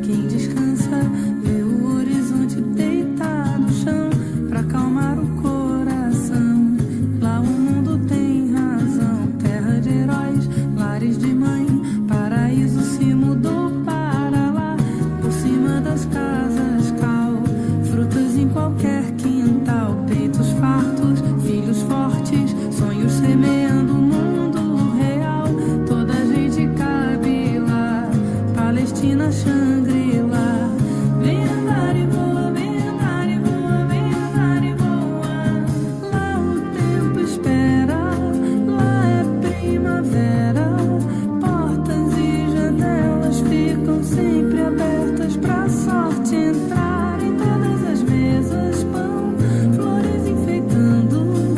Quem descansa vê o horizonte deitar no chão pra acalmar o coração. Lá o mundo tem razão, terra de heróis, lares de mãe, paraíso se mudou para lá. Por cima das casas cal, frutas em qualquer quintal, peitos fartos, filhos fortes, sonhos semeando o mundo real. Toda a gente cabe lá, Palestina, Xangri-Lá. Vem andar e voa, vem andar e voa, vem andar e voa. Lá o tempo espera, lá é primavera. Portas e janelas ficam sempre abertas pra sorte entrar. Em todas as mesas pão, flores enfeitando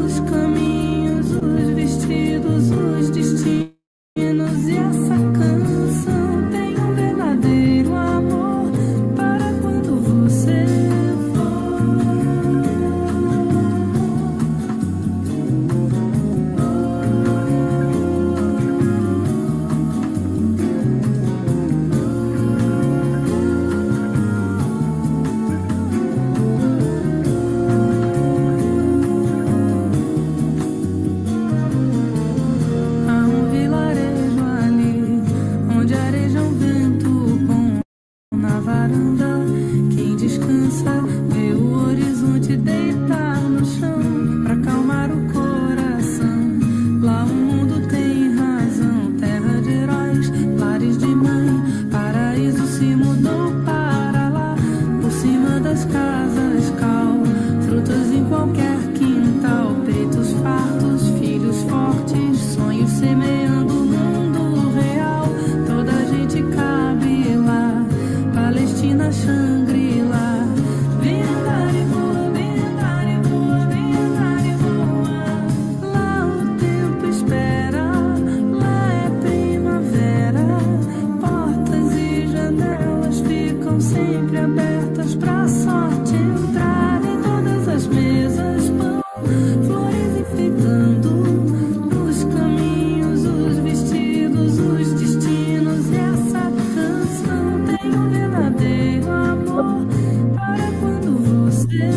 os caminhos, os vestidos, os destinos. E essa canção tem um verdadeiro amor para quando você for. Há um vilarejo ali, onde areja um vento bom. Na varanda, quem descansa vê o horizonte deitar no chão pra acalmar o coração. Lá o mundo tem razão, terra de heróis, lares de mãe, paraíso se mudou para lá. Por cima das casas cal, frutas em qualquer quintal, peitos fartos, filhos fortes, sonhos semeando o mundo real. Toda a gente cabe lá, Palestina, Xangri-Lá. Vem andar e voa, vem andar e voa, vem andar e voa. Lá o tempo espera, lá é primavera. Portas e janelas ficam sempre abertas pra sorte entrar. Em todas as mesas pão, flores enfeitando os caminhos, os vestidos, os destinos. E essa canção tem um verdadeiro amor para quando você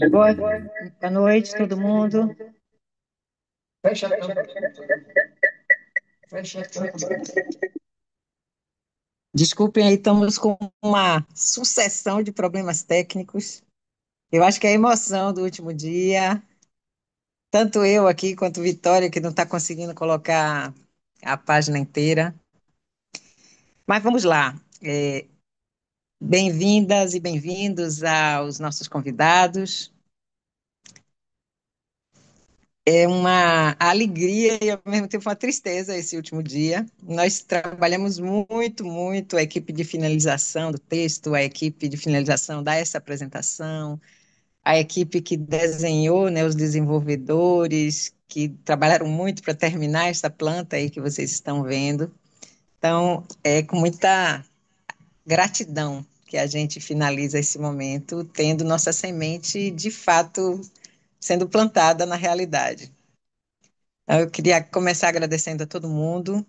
Boa noite, todo mundo. Desculpem aí, estamos com uma sucessão de problemas técnicos. Eu acho que é a emoção do último dia, tanto eu aqui quanto Vitória, que não está conseguindo colocar a página inteira. Mas vamos lá. Bem-vindas e bem-vindos aos nossos convidados. É uma alegria e, ao mesmo tempo, uma tristeza esse último dia. Nós trabalhamos muito, muito a equipe de finalização do texto, a equipe de finalização dessa apresentação, a equipe que desenhou, né, os desenvolvedores, que trabalharam muito para terminar essa planta aí que vocês estão vendo. Então, é com muita gratidão que a gente finaliza esse momento, tendo nossa semente, de fato, sendo plantada na realidade. Então, eu queria começar agradecendo a todo mundo,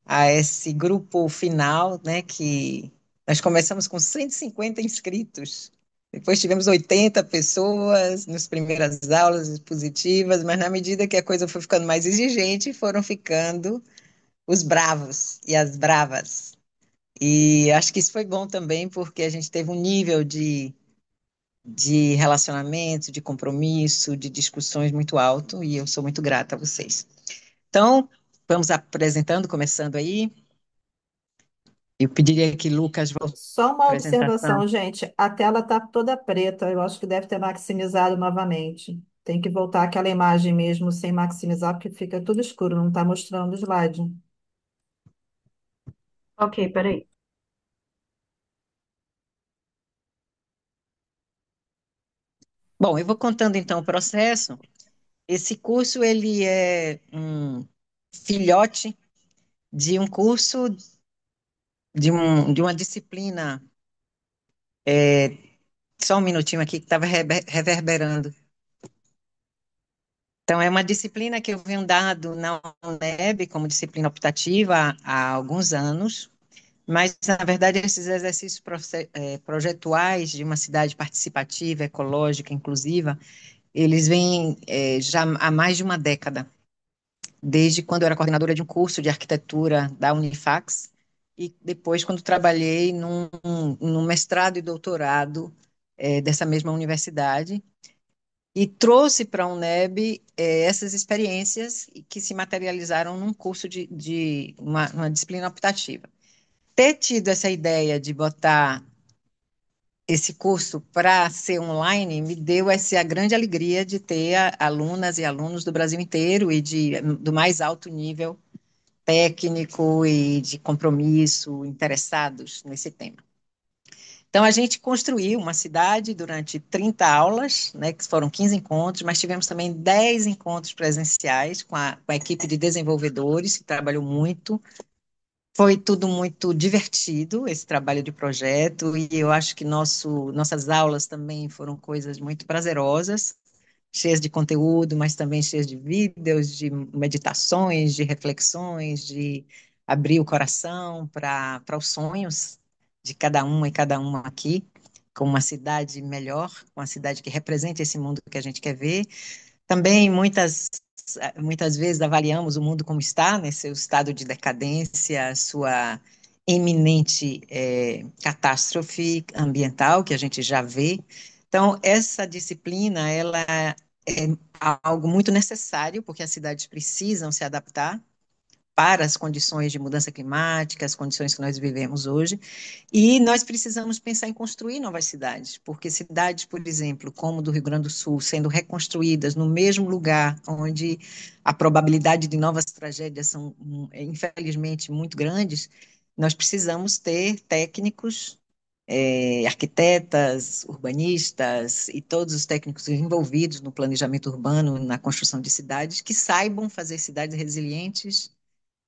a esse grupo final, né, que nós começamos com 150 inscritos, depois tivemos 80 pessoas nas primeiras aulas expositivas, mas na medida que a coisa foi ficando mais exigente, foram ficando os bravos e as bravas. E acho que isso foi bom também, porque a gente teve um nível de relacionamento, de compromisso, de discussões muito alto, e eu sou muito grata a vocês. Então, vamos apresentando, começando aí. Eu pediria que Lucas volte Só à uma apresentação. observação, gente. A tela está toda preta. Eu acho que deve ter maximizado novamente. Tem que voltar aquela imagem mesmo sem maximizar, porque fica tudo escuro, não está mostrando o slide. Ok, peraí. Bom, eu vou contando então o processo. Esse curso ele é um filhote de um curso de uma disciplina. Só um minutinho aqui que estava reverberando. Então, é uma disciplina que eu venho dado na UNEB como disciplina optativa há alguns anos, mas, na verdade, esses exercícios projetuais de uma cidade participativa, ecológica, inclusiva, eles vêm já há mais de uma década, desde quando eu era coordenadora de um curso de arquitetura da Unifax, e depois quando trabalhei num mestrado e doutorado dessa mesma universidade, e trouxe para a UNEB essas experiências que se materializaram num curso de uma disciplina optativa. Ter tido essa ideia de botar esse curso para ser online me deu essa grande alegria de ter alunas e alunos do Brasil inteiro e do mais alto nível técnico e de compromisso interessados nesse tema. Então, a gente construiu uma cidade durante 30 aulas, né, que foram 15 encontros, mas tivemos também 10 encontros presenciais com a equipe de desenvolvedores, que trabalhou muito. Foi tudo muito divertido, esse trabalho de projeto, e eu acho que nossas aulas também foram coisas muito prazerosas, cheias de conteúdo, mas também cheias de vídeos, de meditações, de reflexões, de abrir o coração para os sonhos de cada uma e cada uma aqui, com uma cidade melhor, uma cidade que represente esse mundo que a gente quer ver. Também muitas vezes avaliamos o mundo como está, né, seu estado de decadência, sua eminente catástrofe ambiental, que a gente já vê. Então, essa disciplina, ela é algo muito necessário, porque as cidades precisam se adaptar para as condições de mudança climática, as condições que nós vivemos hoje, e nós precisamos pensar em construir novas cidades, porque cidades, por exemplo, como do Rio Grande do Sul, sendo reconstruídas no mesmo lugar onde a probabilidade de novas tragédias são, infelizmente, muito grandes, nós precisamos ter técnicos, arquitetas, urbanistas e todos os técnicos envolvidos no planejamento urbano, na construção de cidades, que saibam fazer cidades resilientes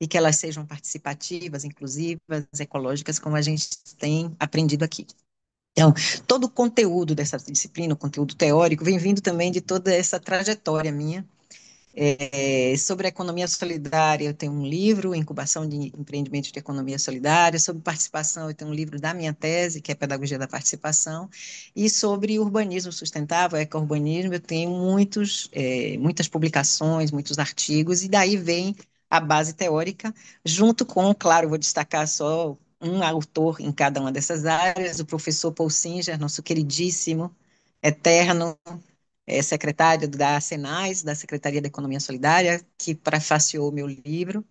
e que elas sejam participativas, inclusivas, ecológicas, como a gente tem aprendido aqui. Então, todo o conteúdo dessa disciplina, o conteúdo teórico, vem vindo também de toda essa trajetória minha. Sobre a economia solidária, eu tenho um livro, Incubação de Empreendimentos de Economia Solidária. Sobre participação, eu tenho um livro da minha tese, que é Pedagogia da Participação. E sobre urbanismo sustentável, eco-urbanismo, eu tenho muitas publicações, muitos artigos, e daí vem a base teórica, junto com, claro, vou destacar só um autor em cada uma dessas áreas, o professor Paul Singer, nosso queridíssimo, eterno secretário da Senais, da Secretaria da Economia Solidária, que prefaciou o meu livro,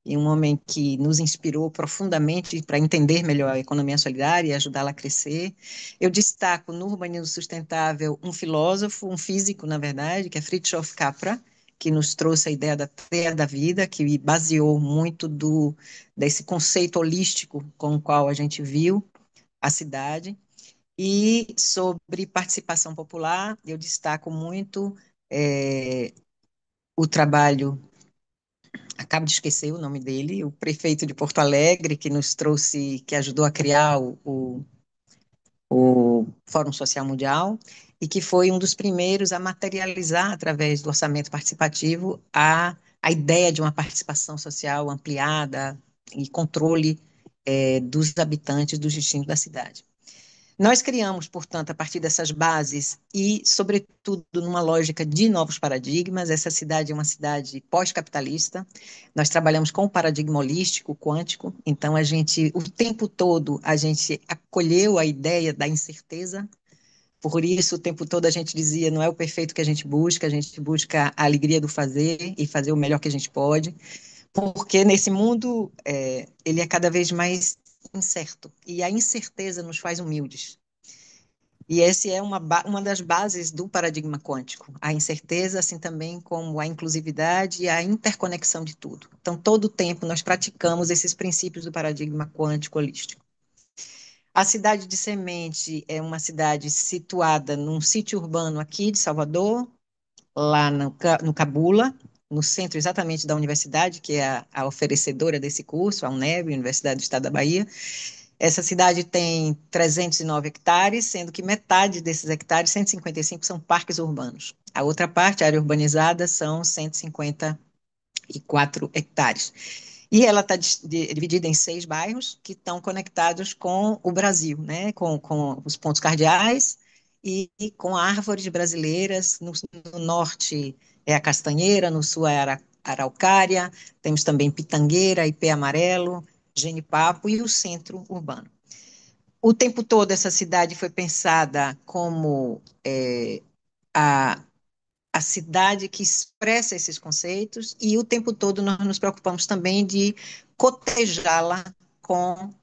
e um homem que nos inspirou profundamente para entender melhor a economia solidária e ajudá-la a crescer. Eu destaco no urbanismo sustentável um filósofo, um físico, na verdade, que é Fritjof Capra, que nos trouxe a ideia da terra da vida, que baseou muito desse conceito holístico com o qual a gente viu a cidade. E sobre participação popular, eu destaco muito o trabalho, acabo de esquecer o nome dele, o prefeito de Porto Alegre, que nos trouxe, que ajudou a criar o Fórum Social Mundial, e que foi um dos primeiros a materializar, através do orçamento participativo, a ideia de uma participação social ampliada e controle dos habitantes dos destinos da cidade. Nós criamos, portanto, a partir dessas bases e, sobretudo, numa lógica de novos paradigmas, essa cidade é uma cidade pós-capitalista. Nós trabalhamos com o paradigma holístico, quântico, então o tempo todo, a gente acolheu a ideia da incerteza. Por isso, o tempo todo a gente dizia, não é o perfeito que a gente busca a alegria do fazer e fazer o melhor que a gente pode, porque nesse mundo ele é cada vez mais incerto. E a incerteza nos faz humildes. E essa é uma das bases do paradigma quântico. A incerteza, assim também como a inclusividade e a interconexão de tudo. Então, todo o tempo nós praticamos esses princípios do paradigma quântico holístico. A cidade de Semente é uma cidade situada num sítio urbano aqui de Salvador, lá no Cabula, no centro exatamente da universidade, que é a oferecedora desse curso, a UNEB, Universidade do Estado da Bahia. Essa cidade tem 309 hectares, sendo que metade desses hectares, 155, são parques urbanos. A outra parte, a área urbanizada, são 154 hectares. E ela está dividida em 6 bairros que estão conectados com o Brasil, né? Com os pontos cardeais e com árvores brasileiras. No norte é a castanheira, no sul é a araucária, temos também pitangueira, ipê amarelo, genipapo e o centro urbano. O tempo todo essa cidade foi pensada como a a cidade que expressa esses conceitos, e o tempo todo nós nos preocupamos também de cotejá-la com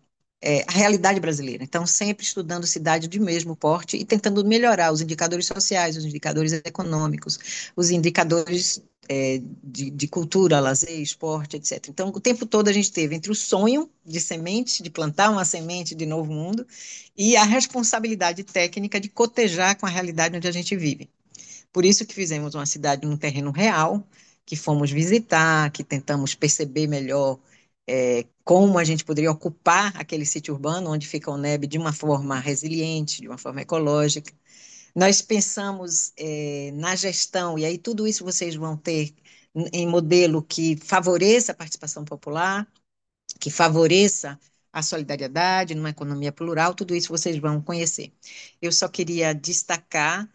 a realidade brasileira. Então, sempre estudando cidade de mesmo porte e tentando melhorar os indicadores sociais, os indicadores econômicos, os indicadores de cultura, lazer, esporte, etc. Então, o tempo todo a gente teve entre o sonho de semente, de plantar uma semente de novo mundo, e a responsabilidade técnica de cotejar com a realidade onde a gente vive. Por isso que fizemos uma cidade num terreno real, que fomos visitar, que tentamos perceber melhor como a gente poderia ocupar aquele sítio urbano onde fica o NEB de uma forma resiliente, de uma forma ecológica. Nós pensamos na gestão, e aí tudo isso vocês vão ter em modelo que favoreça a participação popular, que favoreça a solidariedade numa economia plural, tudo isso vocês vão conhecer. Eu só queria destacar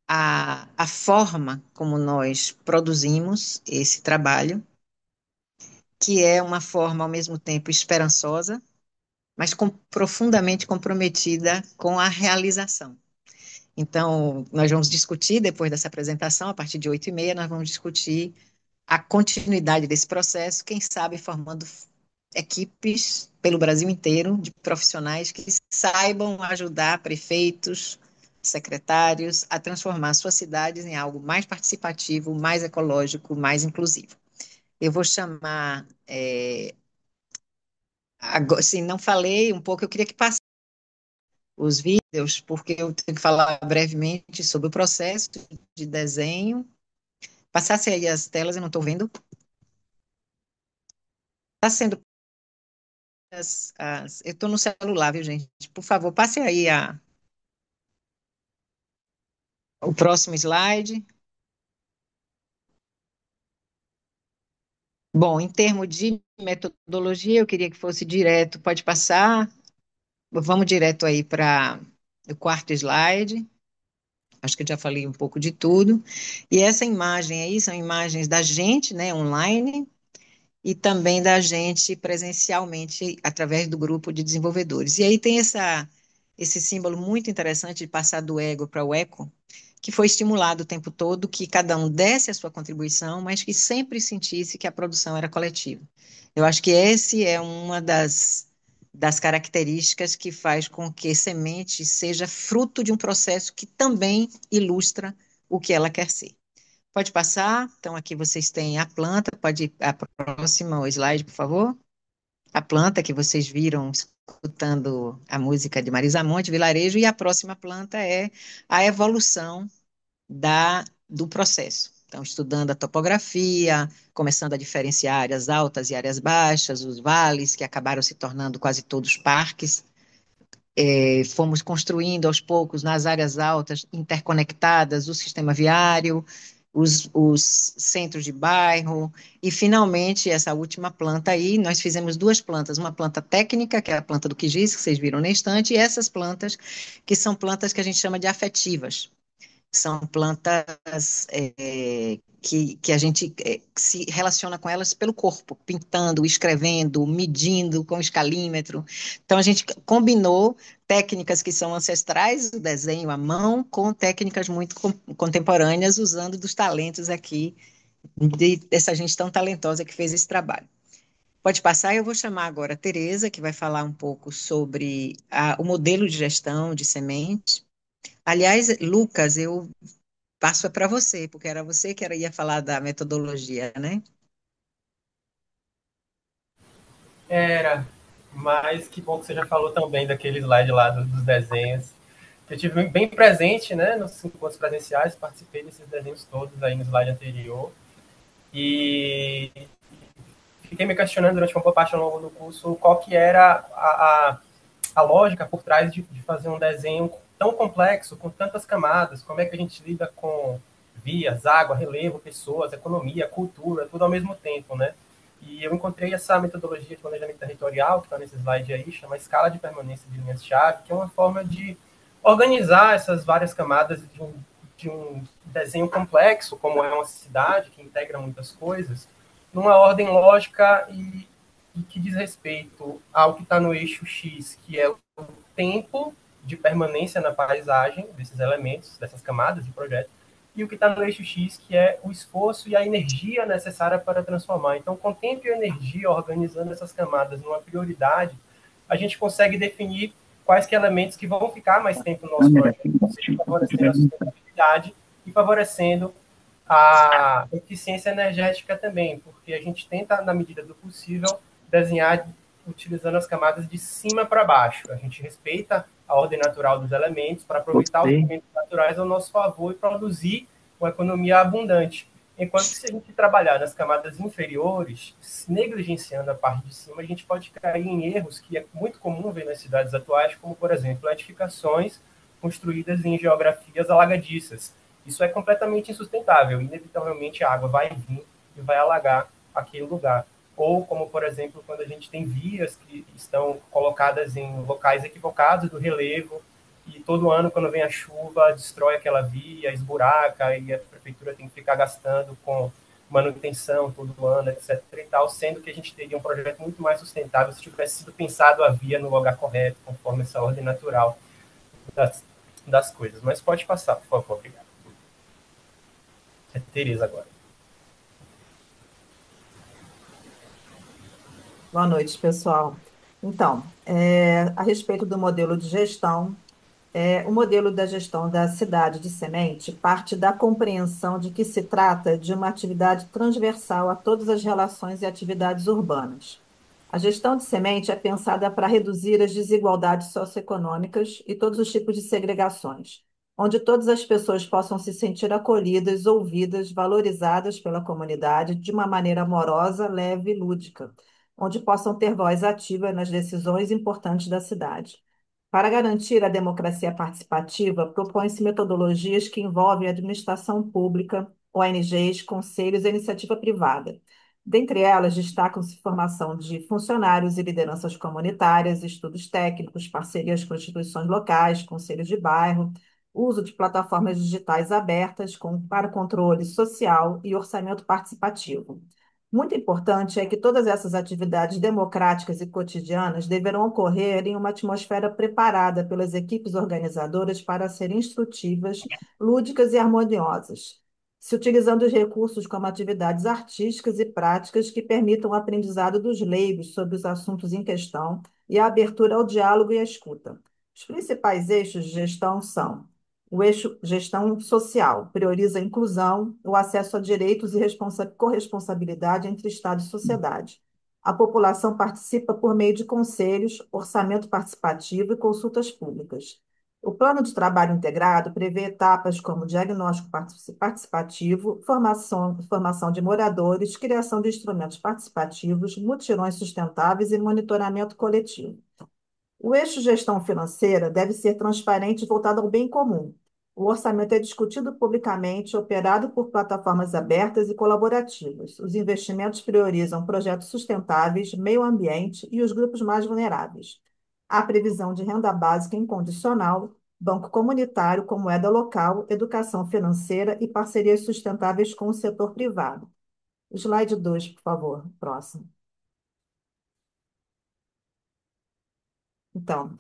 a forma como nós produzimos esse trabalho, que é uma forma ao mesmo tempo esperançosa, mas profundamente comprometida com a realização. Então, nós vamos discutir, depois dessa apresentação, a partir de 8h30, nós vamos discutir a continuidade desse processo, quem sabe formando equipes pelo Brasil inteiro de profissionais que saibam ajudar prefeitos, secretários a transformar suas cidades em algo mais participativo, mais ecológico, mais inclusivo. Eu vou chamar, agora, se não falei um pouco, eu queria que passasse os vídeos, porque eu tenho que falar brevemente sobre o processo de desenho. Passasse aí as telas, eu não estou vendo. Está sendo eu estou no celular, viu, gente? Por favor, passe aí o próximo slide. Bom, em termos de metodologia, eu queria que fosse direto, pode passar. Vamos direto aí para o quarto slide. Acho que eu já falei um pouco de tudo. E essa imagem aí são imagens da gente, né, online, e também da gente presencialmente através do grupo de desenvolvedores. E aí tem esse símbolo muito interessante de passar do ego para o eco, que foi estimulado o tempo todo, que cada um desse a sua contribuição, mas que sempre sentisse que a produção era coletiva. Eu acho que esse é uma das características que faz com que semente seja fruto de um processo que também ilustra o que ela quer ser. Pode passar. Então, aqui vocês têm a planta. Pode ir a próxima slide, por favor. A planta que vocês viram escutando a música de Marisa Monte, Vilarejo, e a próxima planta é a evolução do processo. Então, estudando a topografia, começando a diferenciar áreas altas e áreas baixas, os vales, que acabaram se tornando quase todos parques. Fomos construindo aos poucos, nas áreas altas, interconectadas, o sistema viário, os centros de bairro, e finalmente essa última planta aí, nós fizemos 2 plantas, uma planta técnica, que é a planta do quijis, que vocês viram na estante, e essas plantas, que são plantas que a gente chama de afetivas. São plantas que a gente se relaciona com elas pelo corpo, pintando, escrevendo, medindo com escalímetro. Então, a gente combinou técnicas que são ancestrais, o desenho à mão, com técnicas muito contemporâneas, usando dos talentos aqui, dessa gente tão talentosa que fez esse trabalho. Pode passar, eu vou chamar agora a Tereza, que vai falar um pouco sobre o modelo de gestão de sementes. Aliás, Lucas, eu passo para você, porque era você que ia falar da metodologia, né? Era, mas que bom que você já falou também daquele slide lá dos desenhos. Eu tive bem presente, né, nos encontros presenciais, participei desses desenhos todos aí no slide anterior. E fiquei me questionando durante uma boa parte ao longo do curso qual que era a lógica por trás de fazer um desenho tão complexo, com tantas camadas, como é que a gente lida com vias, água, relevo, pessoas, economia, cultura, tudo ao mesmo tempo, né? E eu encontrei essa metodologia de planejamento territorial, que está nesse slide aí, chama escala de permanência de linhas-chave, que é uma forma de organizar essas várias camadas de um desenho complexo, como é uma cidade, que integra muitas coisas, numa ordem lógica e que diz respeito ao que está no eixo X, que é o tempo de permanência na paisagem desses elementos, dessas camadas de projeto, e o que está no eixo X, que é o esforço e a energia necessária para transformar. Então, com tempo e energia, organizando essas camadas numa prioridade, a gente consegue definir quais que elementos que vão ficar mais tempo no nosso projeto, ou seja, favorecendo a sustentabilidade e favorecendo a eficiência energética também, porque a gente tenta, na medida do possível, desenhar utilizando as camadas de cima para baixo. A gente respeita a ordem natural dos elementos para aproveitar os elementos naturais ao nosso favor e produzir uma economia abundante. Enquanto que se a gente trabalhar nas camadas inferiores, negligenciando a parte de cima, a gente pode cair em erros que é muito comum ver nas cidades atuais, como, por exemplo, edificações construídas em geografias alagadiças. Isso é completamente insustentável. Inevitavelmente a água vai vir e vai alagar aquele lugar. Ou como, por exemplo, quando a gente tem vias que estão colocadas em locais equivocados do relevo e todo ano, quando vem a chuva, destrói aquela via, esburaca e a prefeitura tem que ficar gastando com manutenção todo ano, etc. e tal, sendo que a gente teria um projeto muito mais sustentável se tivesse sido pensado a via no lugar correto, conforme essa ordem natural das coisas. Mas pode passar, por favor, obrigado. É Tereza agora. Boa noite, pessoal. Então, a respeito do modelo de gestão, o modelo da gestão da cidade de semente parte da compreensão de que se trata de uma atividade transversal a todas as relações e atividades urbanas. A gestão de semente é pensada para reduzir as desigualdades socioeconômicas e todos os tipos de segregações, onde todas as pessoas possam se sentir acolhidas, ouvidas, valorizadas pela comunidade de uma maneira amorosa, leve e lúdica, onde possam ter voz ativa nas decisões importantes da cidade. Para garantir a democracia participativa, propõem-se metodologias que envolvem a administração pública, ONGs, conselhos e iniciativa privada. Dentre elas, destacam-se formação de funcionários e lideranças comunitárias, estudos técnicos, parcerias com instituições locais, conselhos de bairro, uso de plataformas digitais abertas para controle social e orçamento participativo. Muito importante é que todas essas atividades democráticas e cotidianas deverão ocorrer em uma atmosfera preparada pelas equipes organizadoras para serem instrutivas, lúdicas e harmoniosas, se utilizando os recursos como atividades artísticas e práticas que permitam o aprendizado dos leigos sobre os assuntos em questão e a abertura ao diálogo e à escuta. Os principais eixos de gestão são: o eixo gestão social prioriza a inclusão, o acesso a direitos e corresponsabilidade entre Estado e sociedade. A população participa por meio de conselhos, orçamento participativo e consultas públicas. O plano de trabalho integrado prevê etapas como diagnóstico participativo, formação de moradores, criação de instrumentos participativos, mutirões sustentáveis e monitoramento coletivo. O eixo gestão financeira deve ser transparente e voltado ao bem comum. O orçamento é discutido publicamente, operado por plataformas abertas e colaborativas. Os investimentos priorizam projetos sustentáveis, meio ambiente e os grupos mais vulneráveis. Há previsão de renda básica incondicional, banco comunitário com moeda local, educação financeira e parcerias sustentáveis com o setor privado. Slide 2, por favor, próximo. Então,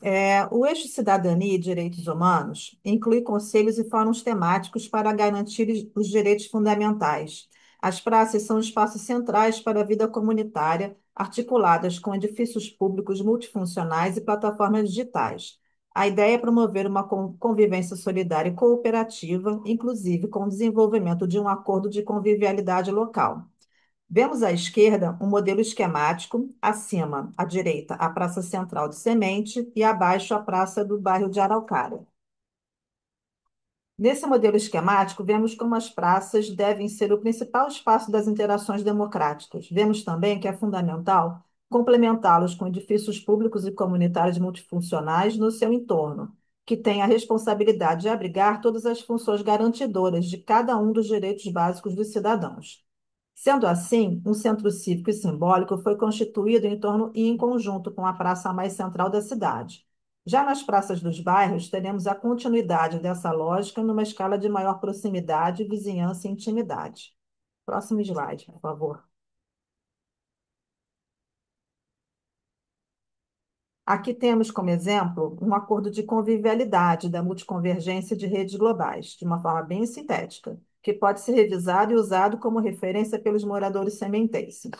o eixo Cidadania e Direitos Humanos inclui conselhos e fóruns temáticos para garantir os direitos fundamentais. As praças são espaços centrais para a vida comunitária, articuladas com edifícios públicos multifuncionais e plataformas digitais. A ideia é promover uma convivência solidária e cooperativa, inclusive com o desenvolvimento de um acordo de convivialidade local. Vemos à esquerda um modelo esquemático, acima, à direita, a Praça Central de Semente e abaixo a Praça do bairro de Araucária. Nesse modelo esquemático, vemos como as praças devem ser o principal espaço das interações democráticas. Vemos também que é fundamental complementá-los com edifícios públicos e comunitários multifuncionais no seu entorno, que têm a responsabilidade de abrigar todas as funções garantidoras de cada um dos direitos básicos dos cidadãos. Sendo assim, um centro cívico e simbólico foi constituído em torno e em conjunto com a praça mais central da cidade. Já nas praças dos bairros, teremos a continuidade dessa lógica numa escala de maior proximidade, vizinhança e intimidade. Próximo slide, por favor. Aqui temos como exemplo um acordo de convivialidade da multiconvergência de redes globais, de uma forma bem sintética, que pode ser revisado e usado como referência pelos moradores sementenses.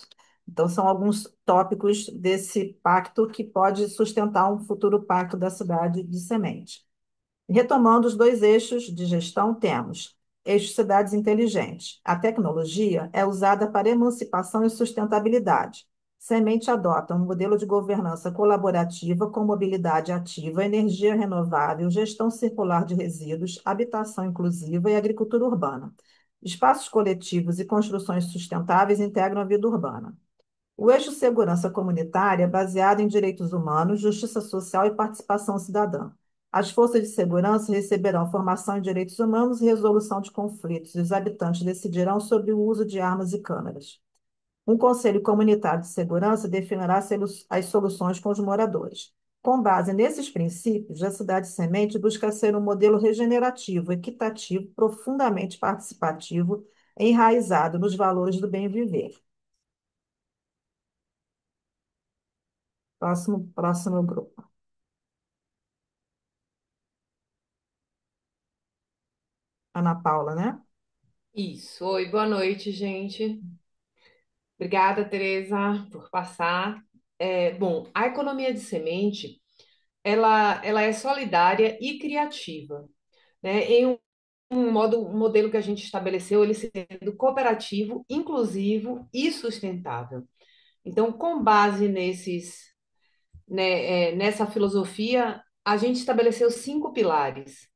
Então, são alguns tópicos desse pacto que pode sustentar um futuro pacto da cidade de Semente. Retomando os dois eixos de gestão, temos eixo cidades inteligentes. A tecnologia é usada para emancipação e sustentabilidade. Semente adota um modelo de governança colaborativa com mobilidade ativa, energia renovável, gestão circular de resíduos, habitação inclusiva e agricultura urbana. Espaços coletivos e construções sustentáveis integram a vida urbana. O eixo segurança comunitária é baseado em direitos humanos, justiça social e participação cidadã. As forças de segurança receberão formação em direitos humanos e resolução de conflitos, e os habitantes decidirão sobre o uso de armas e câmeras. Um conselho comunitário de segurança definirá as soluções com os moradores. Com base nesses princípios, a Cidade Semente busca ser um modelo regenerativo, equitativo, profundamente participativo, enraizado nos valores do bem viver. Próximo grupo. Ana Paula, né? Isso. Oi, boa noite, gente. Obrigada, Teresa, por passar. Bom, a economia de semente, ela é solidária e criativa, né? Em um modelo que a gente estabeleceu, ele sendo cooperativo, inclusivo e sustentável. Então, com base nessa filosofia, a gente estabeleceu 5 pilares.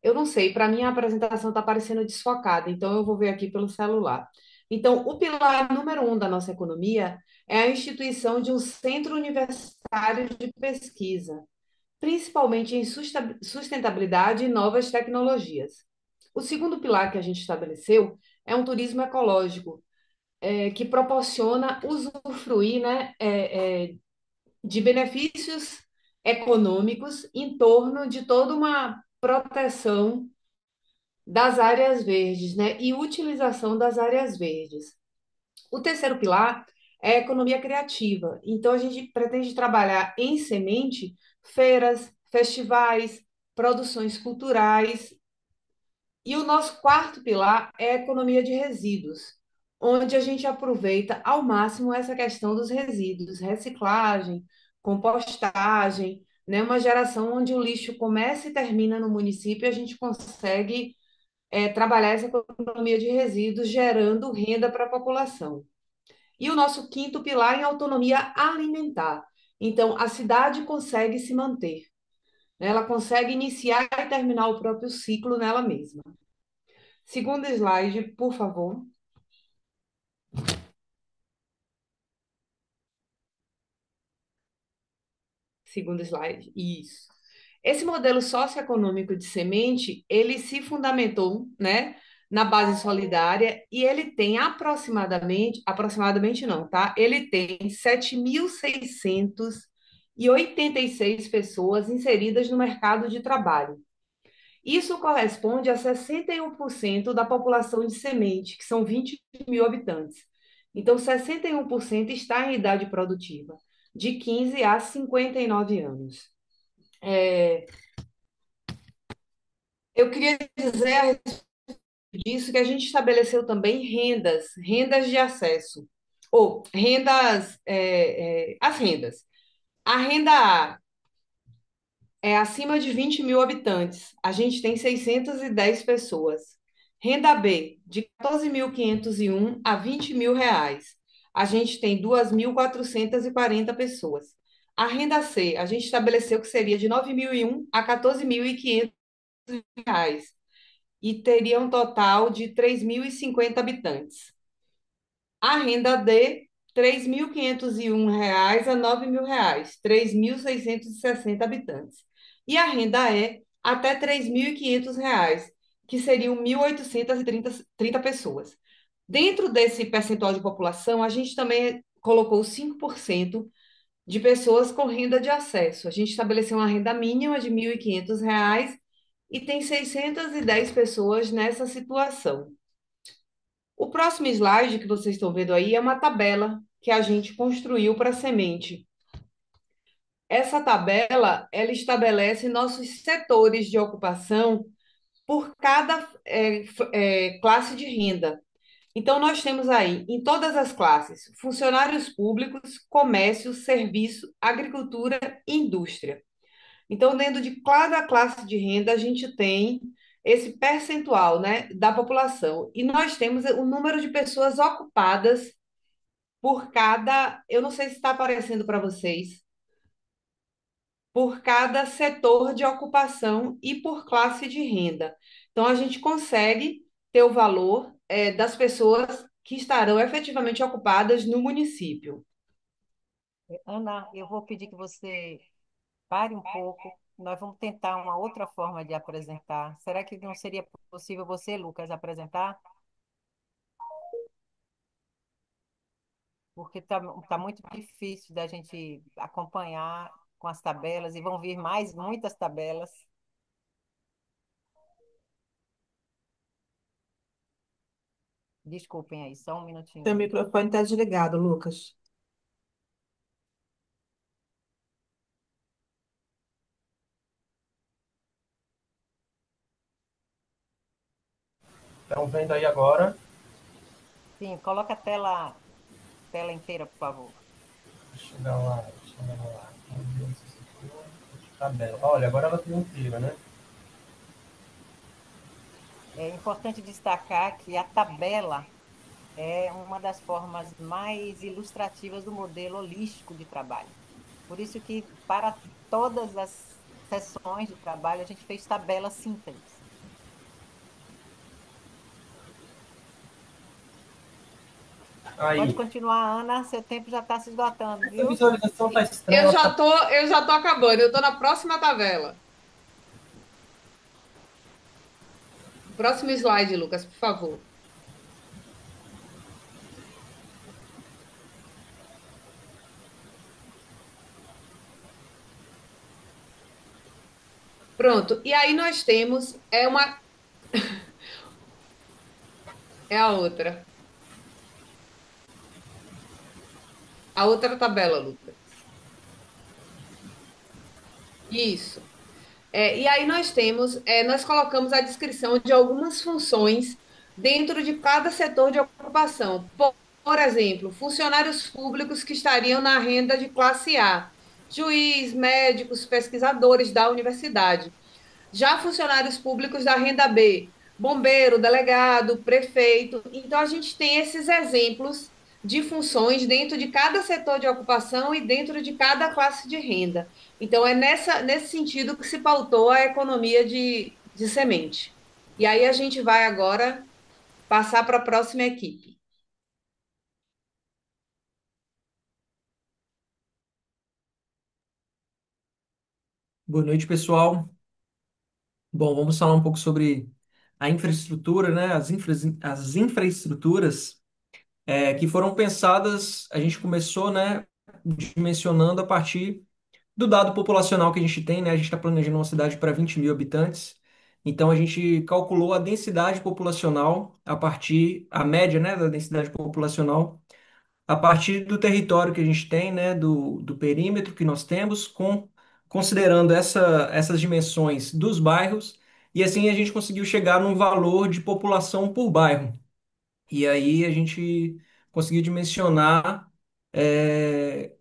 Eu não sei, para mim a apresentação está parecendo desfocada, então eu vou ver aqui pelo celular. Então, o pilar número 1 da nossa economia é a instituição de um centro universitário de pesquisa, principalmente em sustentabilidade e novas tecnologias. O segundo pilar que a gente estabeleceu é um turismo ecológico, que proporciona usufruir, né, de benefícios econômicos em torno de toda uma proteção das áreas verdes, né, e utilização das áreas verdes. O terceiro pilar é a economia criativa. Então, a gente pretende trabalhar em semente feiras, festivais, produções culturais. E o nosso quarto pilar é a economia de resíduos, onde a gente aproveita ao máximo essa questão dos resíduos, reciclagem, compostagem, né? Uma geração onde o lixo começa e termina no município, e a gente consegue trabalhar essa economia de resíduos, gerando renda para a população. E o nosso quinto pilar é a autonomia alimentar. Então, a cidade consegue se manter, né? Ela consegue iniciar e terminar o próprio ciclo nela mesma. Segundo slide, por favor. Segundo slide, isso. Esse modelo socioeconômico de semente, ele se fundamentou, né, na base solidária e ele tem aproximadamente não, tá? Ele tem 7.686 pessoas inseridas no mercado de trabalho. Isso corresponde a 61% da população de semente, que são 20 mil habitantes. Então, 61% está em idade produtiva, de 15 a 59 anos. Eu queria dizer a respeito disso que a gente estabeleceu também rendas de acesso. ou rendas, as rendas. A renda A é acima de 20 mil habitantes. A gente tem 610 pessoas. Renda B, de 14.501 a 20 mil reais. A gente tem 2.440 pessoas. A renda C, a gente estabeleceu que seria de 9.001 a 14.500 reais. E teria um total de 3.050 habitantes. A renda D, 3.501 reais a 9 mil reais, 3.660 habitantes. E a renda E, até 3.500 reais, que seriam 1.830 pessoas. Dentro desse percentual de população, a gente também colocou 5% de pessoas com renda de acesso. A gente estabeleceu uma renda mínima de 1.500 reais e tem 610 pessoas nessa situação. O próximo slide que vocês estão vendo aí é uma tabela que a gente construiu para a semente. Essa tabela, ela estabelece nossos setores de ocupação por cada classe de renda. Então, nós temos aí, em todas as classes, funcionários públicos, comércio, serviço, agricultura e indústria. Então, dentro de cada classe de renda, a gente tem esse percentual, né, da população. E nós temos o número de pessoas ocupadas por cada, eu não sei se está aparecendo para vocês, por cada setor de ocupação e por classe de renda. Então, a gente consegue ter o valor, das pessoas que estarão efetivamente ocupadas no município. Ana, eu vou pedir que você pare um pouco. Nós vamos tentar uma outra forma de apresentar. Será que não seria possível você, Lucas, apresentar? Porque tá muito difícil da gente acompanhar com as tabelas e vão vir mais muitas tabelas. Desculpem aí, só um minutinho Seu aí. microfone está desligado, Lucas. Estão vendo aí agora? Sim, coloca a tela inteira, por favor. Chegar lá, chegar lá. Meu Deus, tabela. Olha, agora ela tem inteira, né? É importante destacar que a tabela é uma das formas mais ilustrativas do modelo holístico de trabalho. Por isso que, para todas as sessões de trabalho, a gente fez tabelas simples. Pode Aí. continuar, Ana, seu tempo já está se esgotando, Essa viu? visualização tá estranha. Eu Ela já tá... tô, eu já tô acabando, eu tô na próxima tabela. Próximo slide, Lucas, por favor. Pronto. E aí nós temos é a outra. A outra tabela, Lucas. Isso. E aí nós temos, nós colocamos a descrição de algumas funções dentro de cada setor de ocupação. Por exemplo, funcionários públicos que estariam na renda de classe A, juiz, médicos, pesquisadores da universidade. Já funcionários públicos da renda B, bombeiro, delegado, prefeito. Então, a gente tem esses exemplos de funções dentro de cada setor de ocupação e dentro de cada classe de renda. Então, é nesse sentido que se pautou a economia de semente. E aí, a gente vai agora passar para a próxima equipe. Boa noite, pessoal. Bom, vamos falar um pouco sobre a infraestrutura, né? As infraestruturas que foram pensadas, a gente começou, né, dimensionando a partir do dado populacional que a gente tem, né? A gente está planejando uma cidade para 20 mil habitantes, então a gente calculou a densidade populacional a média, né, da densidade populacional a partir do território que a gente tem, né, do perímetro que nós temos, considerando essas dimensões dos bairros, e assim a gente conseguiu chegar num valor de população por bairro. E aí a gente conseguir dimensionar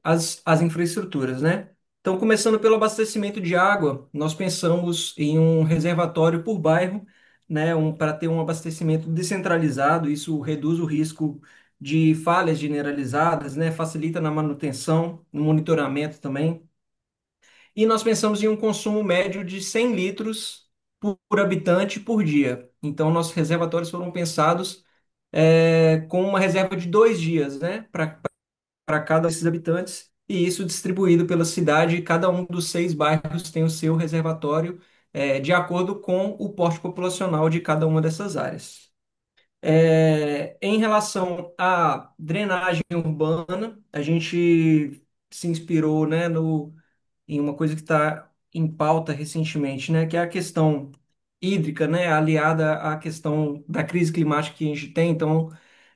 as infraestruturas, né? Então, começando pelo abastecimento de água, nós pensamos em um reservatório por bairro, né, para ter um abastecimento descentralizado. Isso reduz o risco de falhas generalizadas, né, facilita na manutenção, no monitoramento também. E nós pensamos em um consumo médio de 100 litros por habitante por dia. Então, nossos reservatórios foram pensados com uma reserva de 2 dias, né, para cada um desses habitantes, e isso distribuído pela cidade. Cada um dos 6 bairros tem o seu reservatório, de acordo com o porte populacional de cada uma dessas áreas. Em relação à drenagem urbana, a gente se inspirou, né, em uma coisa que está em pauta recentemente, né, que é a questão hídrica, né, aliada à questão da crise climática que a gente tem. Então,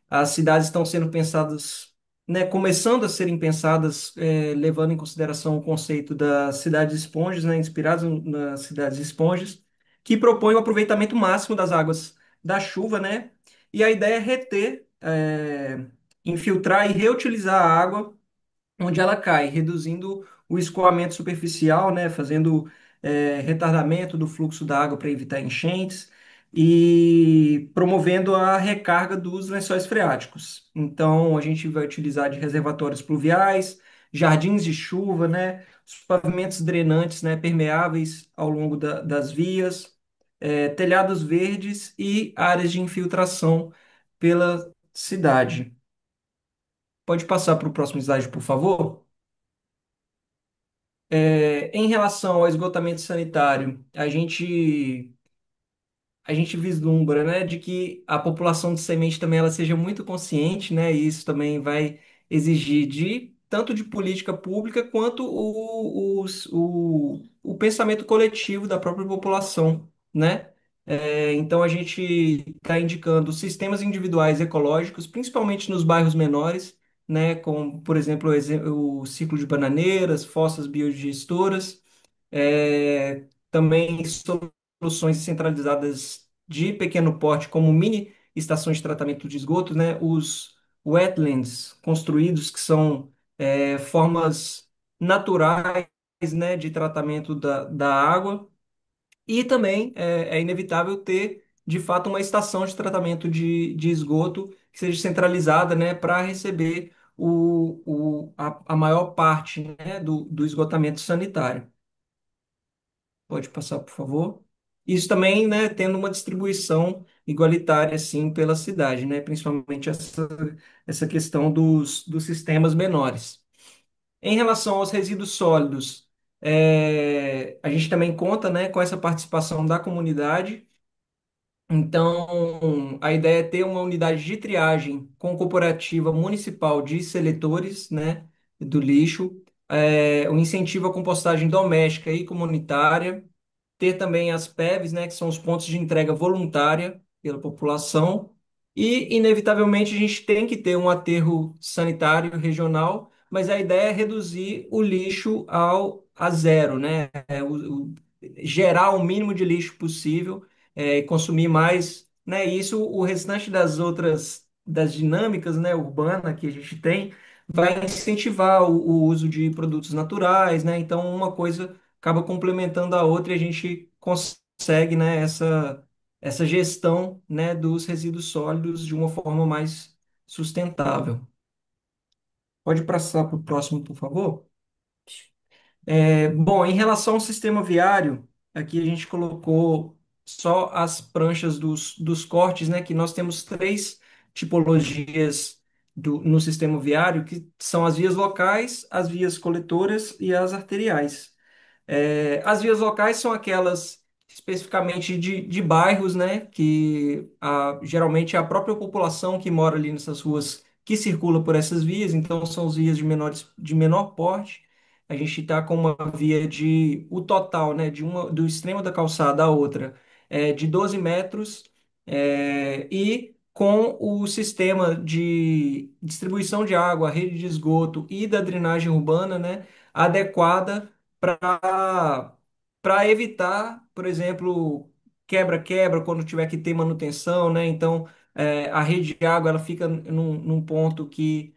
as cidades estão sendo pensadas, né, começando a serem pensadas, levando em consideração o conceito das cidades esponjas, né, inspiradas nas cidades esponjas, que propõe o aproveitamento máximo das águas da chuva, né, e a ideia é reter, infiltrar e reutilizar a água onde ela cai, reduzindo o escoamento superficial, né, fazendo retardamento do fluxo da água para evitar enchentes e promovendo a recarga dos lençóis freáticos. Então, a gente vai utilizar de reservatórios pluviais, jardins de chuva, né, os pavimentos drenantes, né, permeáveis ao longo das vias, telhados verdes e áreas de infiltração pela cidade. Pode passar para o próximo slide, por favor? Em relação ao esgotamento sanitário, a gente vislumbra, né, de que a população de semente também ela seja muito consciente, né, e isso também vai exigir tanto de política pública quanto o pensamento coletivo da própria população, né? Então a gente está indicando sistemas individuais ecológicos, principalmente nos bairros menores, né, como, por exemplo, o ciclo de bananeiras, fossas biodigestoras, também soluções centralizadas de pequeno porte, como mini estações de tratamento de esgoto, né? Os wetlands construídos, que são formas naturais, né, de tratamento da água. E também é inevitável ter, de fato, uma estação de tratamento de esgoto que seja centralizada, né, para receber a maior parte, né, do esgotamento sanitário. Pode passar, por favor. Isso também, né, tendo uma distribuição igualitária, assim, pela cidade, né, principalmente essa questão dos sistemas menores. Em relação aos resíduos sólidos, a gente também conta, né, com essa participação da comunidade. Então, a ideia é ter uma unidade de triagem com cooperativa municipal de seletores, né, do lixo, o incentivo à compostagem doméstica e comunitária, ter também as PEVs, né, que são os pontos de entrega voluntária pela população, e, inevitavelmente, a gente tem que ter um aterro sanitário regional, mas a ideia é reduzir o lixo a zero, né, gerar o mínimo de lixo possível, e consumir mais, né, e isso, o restante das dinâmicas, né, urbana que a gente tem, vai incentivar o uso de produtos naturais, né, então uma coisa acaba complementando a outra e a gente consegue, né, essa gestão, né, dos resíduos sólidos de uma forma mais sustentável. Pode passar para o próximo, por favor? Bom, em relação ao sistema viário, aqui a gente colocou só as pranchas dos cortes, né, que nós temos 3 tipologias no sistema viário, que são as vias locais, as vias coletoras e as arteriais. As vias locais são aquelas especificamente de bairros, né, que geralmente é a própria população que mora ali nessas ruas que circula por essas vias, então são as vias de menor porte. A gente está com uma via o total, né, do extremo da calçada à outra, de 12 metros, e com o sistema de distribuição de água, rede de esgoto e da drenagem urbana, né, adequada para evitar, por exemplo, quebra-quebra quando tiver que ter manutenção, né? Então, a rede de água ela fica num ponto que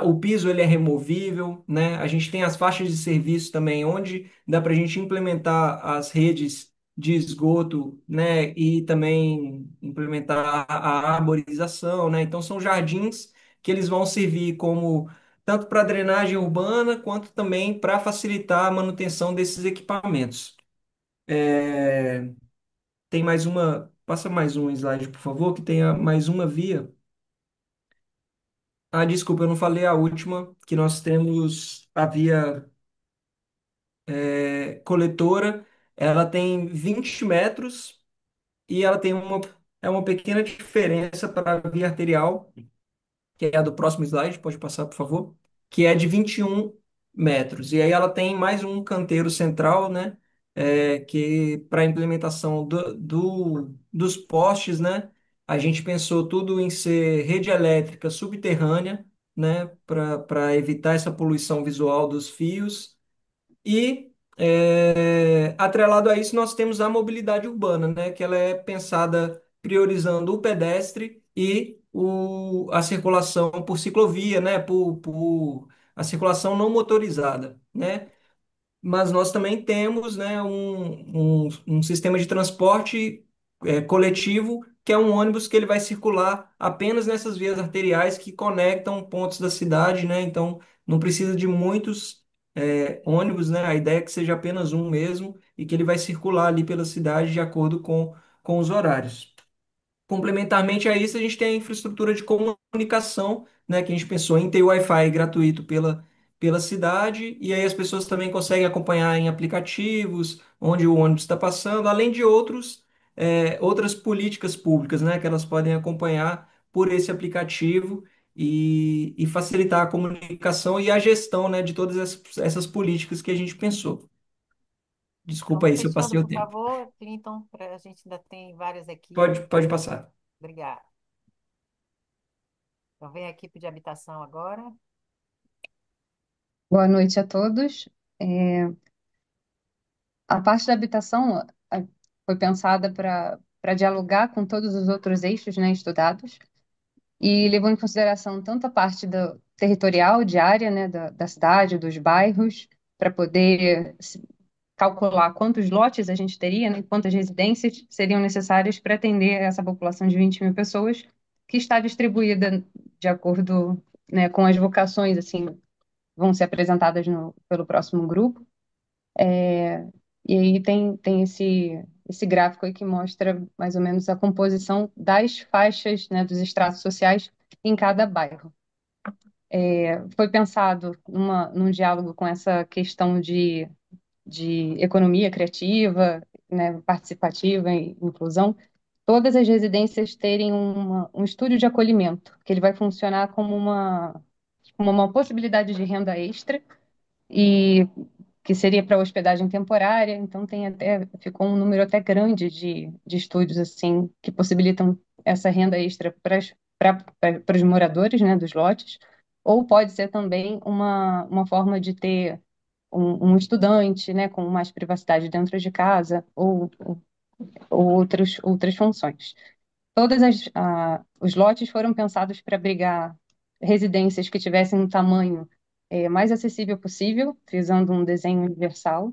o piso ele é removível, né? A gente tem as faixas de serviço também, onde dá para a gente implementar as redes de esgoto, né? E também implementar a arborização, né? Então são jardins que eles vão servir como tanto para drenagem urbana quanto também para facilitar a manutenção desses equipamentos. É, tem mais uma, passa mais um slide, por favor, que tenha mais uma via. Ah, desculpa, eu não falei a última, que nós temos a via coletora, ela tem 20 metros e ela tem uma pequena diferença para a via arterial, que é a do próximo slide, pode passar, por favor, que é de 21 metros. E aí ela tem mais um canteiro central, né, que para a implementação dos postes, né, a gente pensou tudo em ser rede elétrica subterrânea, né, para evitar essa poluição visual dos fios e atrelado a isso, nós temos a mobilidade urbana, né, que ela é pensada priorizando o pedestre e a circulação por ciclovia, né, por a circulação não motorizada, né? Mas nós também temos, né, um sistema de transporte coletivo, que é um ônibus que ele vai circular apenas nessas vias arteriais que conectam pontos da cidade, né? Então, não precisa de muitos ônibus, né? A ideia é que seja apenas um mesmo e que ele vai circular ali pela cidade de acordo com os horários. Complementarmente a isso, a gente tem a infraestrutura de comunicação, né, que a gente pensou em ter Wi-Fi gratuito pela cidade, e aí as pessoas também conseguem acompanhar em aplicativos onde o ônibus está passando, além de outras políticas públicas, né, que elas podem acompanhar por esse aplicativo e facilitar a comunicação e a gestão, né, de todas essas políticas que a gente pensou. Desculpa Vamos aí se eu fechando, passei o por tempo. favor, Clinton, a gente ainda tem várias equipes. Pode passar. Obrigada. Então, vem a equipe de habitação agora. Boa noite a todos. É, a parte da habitação foi pensada para dialogar com todos os outros eixos, né, estudados e levou em consideração tanto a parte territorial, diária, né, da cidade, dos bairros, para poder calcular quantos lotes a gente teria, né, quantas residências seriam necessárias para atender essa população de 20 mil pessoas, que está distribuída de acordo, né, com as vocações, assim, vão ser apresentadas pelo próximo grupo. E aí tem esse gráfico aí que mostra mais ou menos a composição das faixas, né, dos estratos sociais em cada bairro. Foi pensado num diálogo com essa questão de economia criativa, né, participativa e inclusão, todas as residências terem um estúdio de acolhimento, que ele vai funcionar como uma possibilidade de renda extra e que seria para hospedagem temporária, então ficou um número até grande de estúdios assim que possibilitam essa renda extra para os moradores, né, dos lotes, ou pode ser também uma forma de ter um estudante, né, com mais privacidade dentro de casa, ou outras funções. Os lotes foram pensados para abrigar residências que tivessem um tamanho mais acessível possível, visando um desenho universal.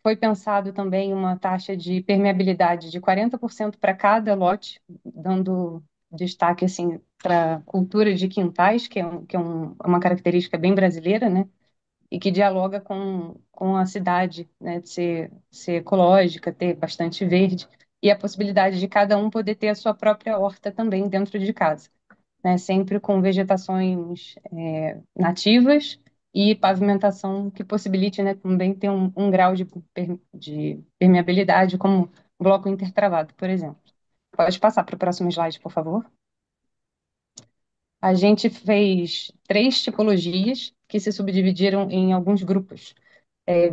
Foi pensado também uma taxa de permeabilidade de 40% para cada lote, dando destaque assim para a cultura de quintais, uma característica bem brasileira, né? E que dialoga com a cidade, né? De ser ecológica, ter bastante verde, e a possibilidade de cada um poder ter a sua própria horta também dentro de casa, né? Sempre com vegetações nativas e pavimentação que possibilite, né, também ter um grau de permeabilidade, como bloco intertravado, por exemplo. Pode passar para o próximo slide, por favor. A gente fez 3 tipologias que se subdividiram em alguns grupos,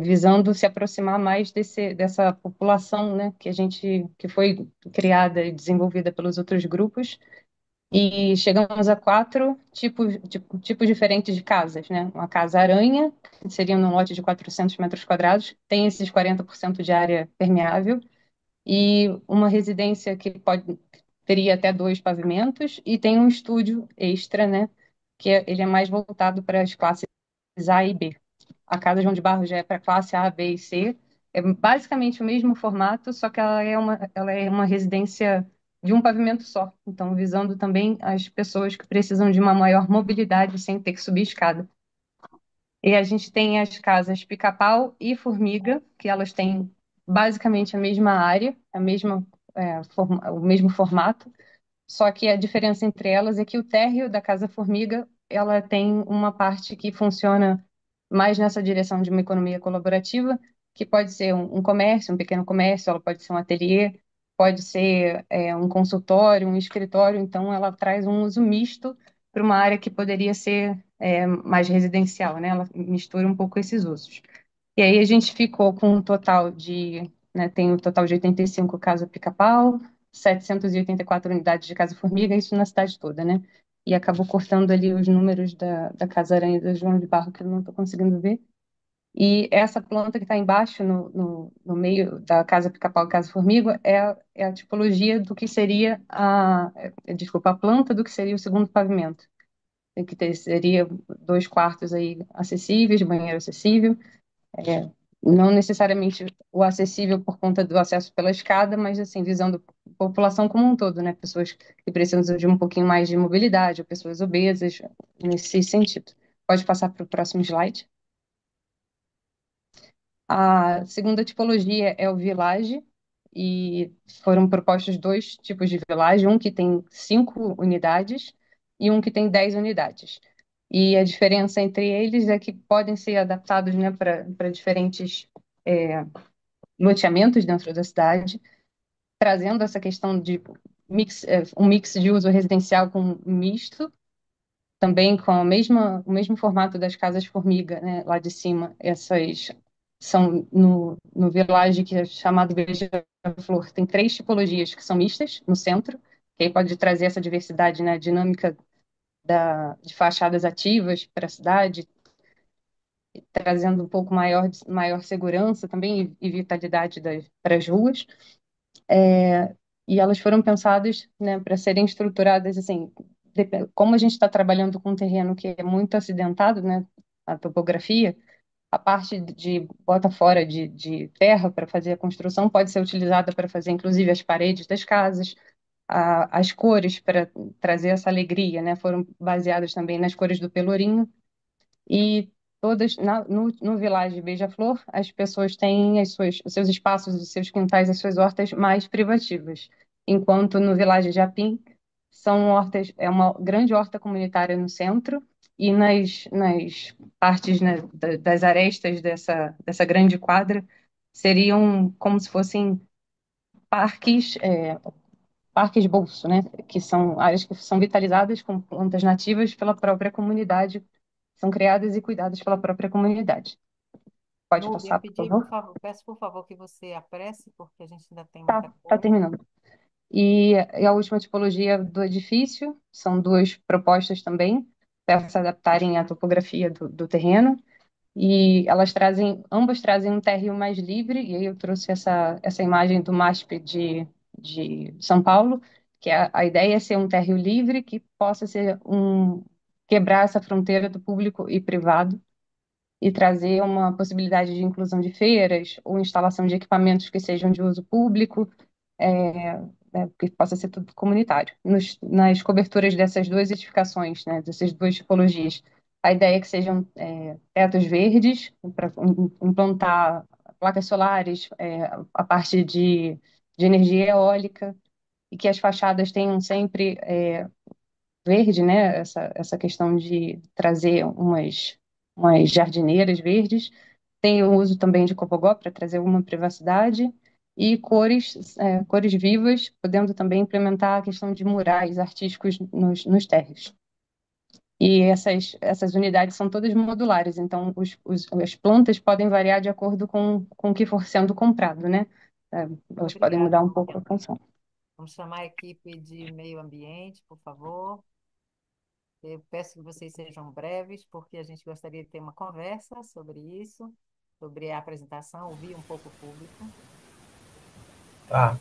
visando se aproximar mais dessa população, né, que foi criada e desenvolvida pelos outros grupos. E chegamos a 4 tipos diferentes de casas, né? Uma casa aranha, que seria num lote de 400 metros quadrados, tem esses 40% de área permeável, e uma residência que teria até dois pavimentos, e tem um estúdio extra, né? Ele é mais voltado para as classes A e B. A Casa João de Barro já é para classe A, B e C. É basicamente o mesmo formato, só que ela é uma residência de um pavimento só. Então, visando também as pessoas que precisam de uma maior mobilidade sem ter que subir escada. E a gente tem as casas Pica-Pau e Formiga, que elas têm basicamente a mesma área, o mesmo formato, só que a diferença entre elas é que o térreo da Casa Formiga, ela tem uma parte que funciona mais nessa direção de uma economia colaborativa, que pode ser um comércio, um pequeno comércio, ela pode ser um ateliê, pode ser um consultório, um escritório, então ela traz um uso misto para uma área que poderia ser mais residencial, né? Ela mistura um pouco esses usos. E aí a gente ficou com um total tem um total de 85 Casa Pica-Pau, 784 unidades de Casa Formiga, isso na cidade toda, né? E acabou cortando ali os números da Casa Aranha da João de Barro, que eu não estou conseguindo ver. E essa planta que está embaixo, no meio da Casa Pica-Pau e Casa Formiga, é a tipologia do que seria desculpa, a planta do que seria o segundo pavimento. Seria dois quartos aí acessíveis, banheiro acessível, é, não necessariamente o acessível por conta do acesso pela escada, mas assim, visando a população como um todo, né? Pessoas que precisam de um pouquinho mais de mobilidade, ou pessoas obesas, nesse sentido. Pode passar para o próximo slide. A segunda tipologia é o village, e foram propostos dois tipos de village, um que tem 5 unidades e um que tem 10 unidades. E a diferença entre eles é que podem ser adaptados, né, para diferentes loteamentos dentro da cidade, trazendo essa questão de um mix de uso residencial com misto, também com o mesmo formato das casas formiga, né, lá de cima. Essas são no Village, que é chamado Beija-Flor, tem 3 tipologias que são mistas no centro, que aí pode trazer essa diversidade, né, dinâmica de fachadas ativas para a cidade, trazendo um pouco maior segurança também e vitalidade para as ruas. E elas foram pensadas, né, para serem estruturadas assim, como a gente está trabalhando com um terreno que é muito acidentado, né, a topografia, a parte de bota fora de terra para fazer a construção pode ser utilizada para fazer, inclusive, as paredes das casas, as cores para trazer essa alegria, né, foram baseadas também nas cores do Pelourinho. E no Village Beija-Flor, as pessoas têm os seus espaços, os seus quintais, as suas hortas mais privativas. Enquanto no Village Japim, são hortas, é uma grande horta comunitária no centro, e nas partes, né, das arestas dessa grande quadra, seriam como se fossem parques, parques bolso, né? Que são áreas que são vitalizadas com plantas nativas pela própria comunidade, são criadas e cuidadas pela própria comunidade. Pode Nubia, passar, por favor? peço por favor que você apresse, porque a gente ainda tem muita Tá coisa. terminando. E a última tipologia do edifício, são duas propostas também, para se adaptarem à topografia do terreno, e ambas trazem um térreo mais livre, e aí eu trouxe essa imagem do MASP de São Paulo, que a ideia é ser um térreo livre que possa quebrar essa fronteira do público e privado, e trazer uma possibilidade de inclusão de feiras ou instalação de equipamentos que sejam de uso público, é, que possa ser tudo comunitário. Nas coberturas dessas duas edificações, né, dessas duas tipologias, a ideia é que sejam tetos verdes, para implantar placas solares, a parte de energia eólica, e que as fachadas tenham sempre verde, né? Essa questão de trazer umas jardineiras verdes. Tem o uso também de copogó para trazer uma privacidade e cores vivas, podendo também implementar a questão de murais artísticos nos térreos. E essas unidades são todas modulares, então as plantas podem variar de acordo com o que for sendo comprado, né? Elas podem Obrigada, mudar um pouco Nubia. a função. Vamos chamar a equipe de meio ambiente, por favor. Eu peço que vocês sejam breves, porque a gente gostaria de ter uma conversa sobre isso, sobre a apresentação, ouvir um pouco o público. Tá.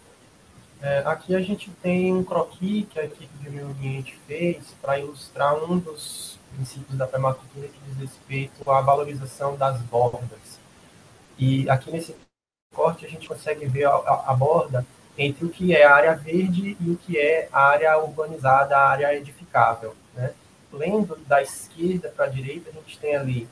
Aqui a gente tem um croquis que a equipe de meio ambiente fez para ilustrar um dos princípios da permacultura que diz respeito à valorização das bordas. E aqui nesse corte a gente consegue ver a borda entre o que é a área verde e o que é a área urbanizada, a área edificável, né? Lendo da esquerda para a direita, a gente tem ali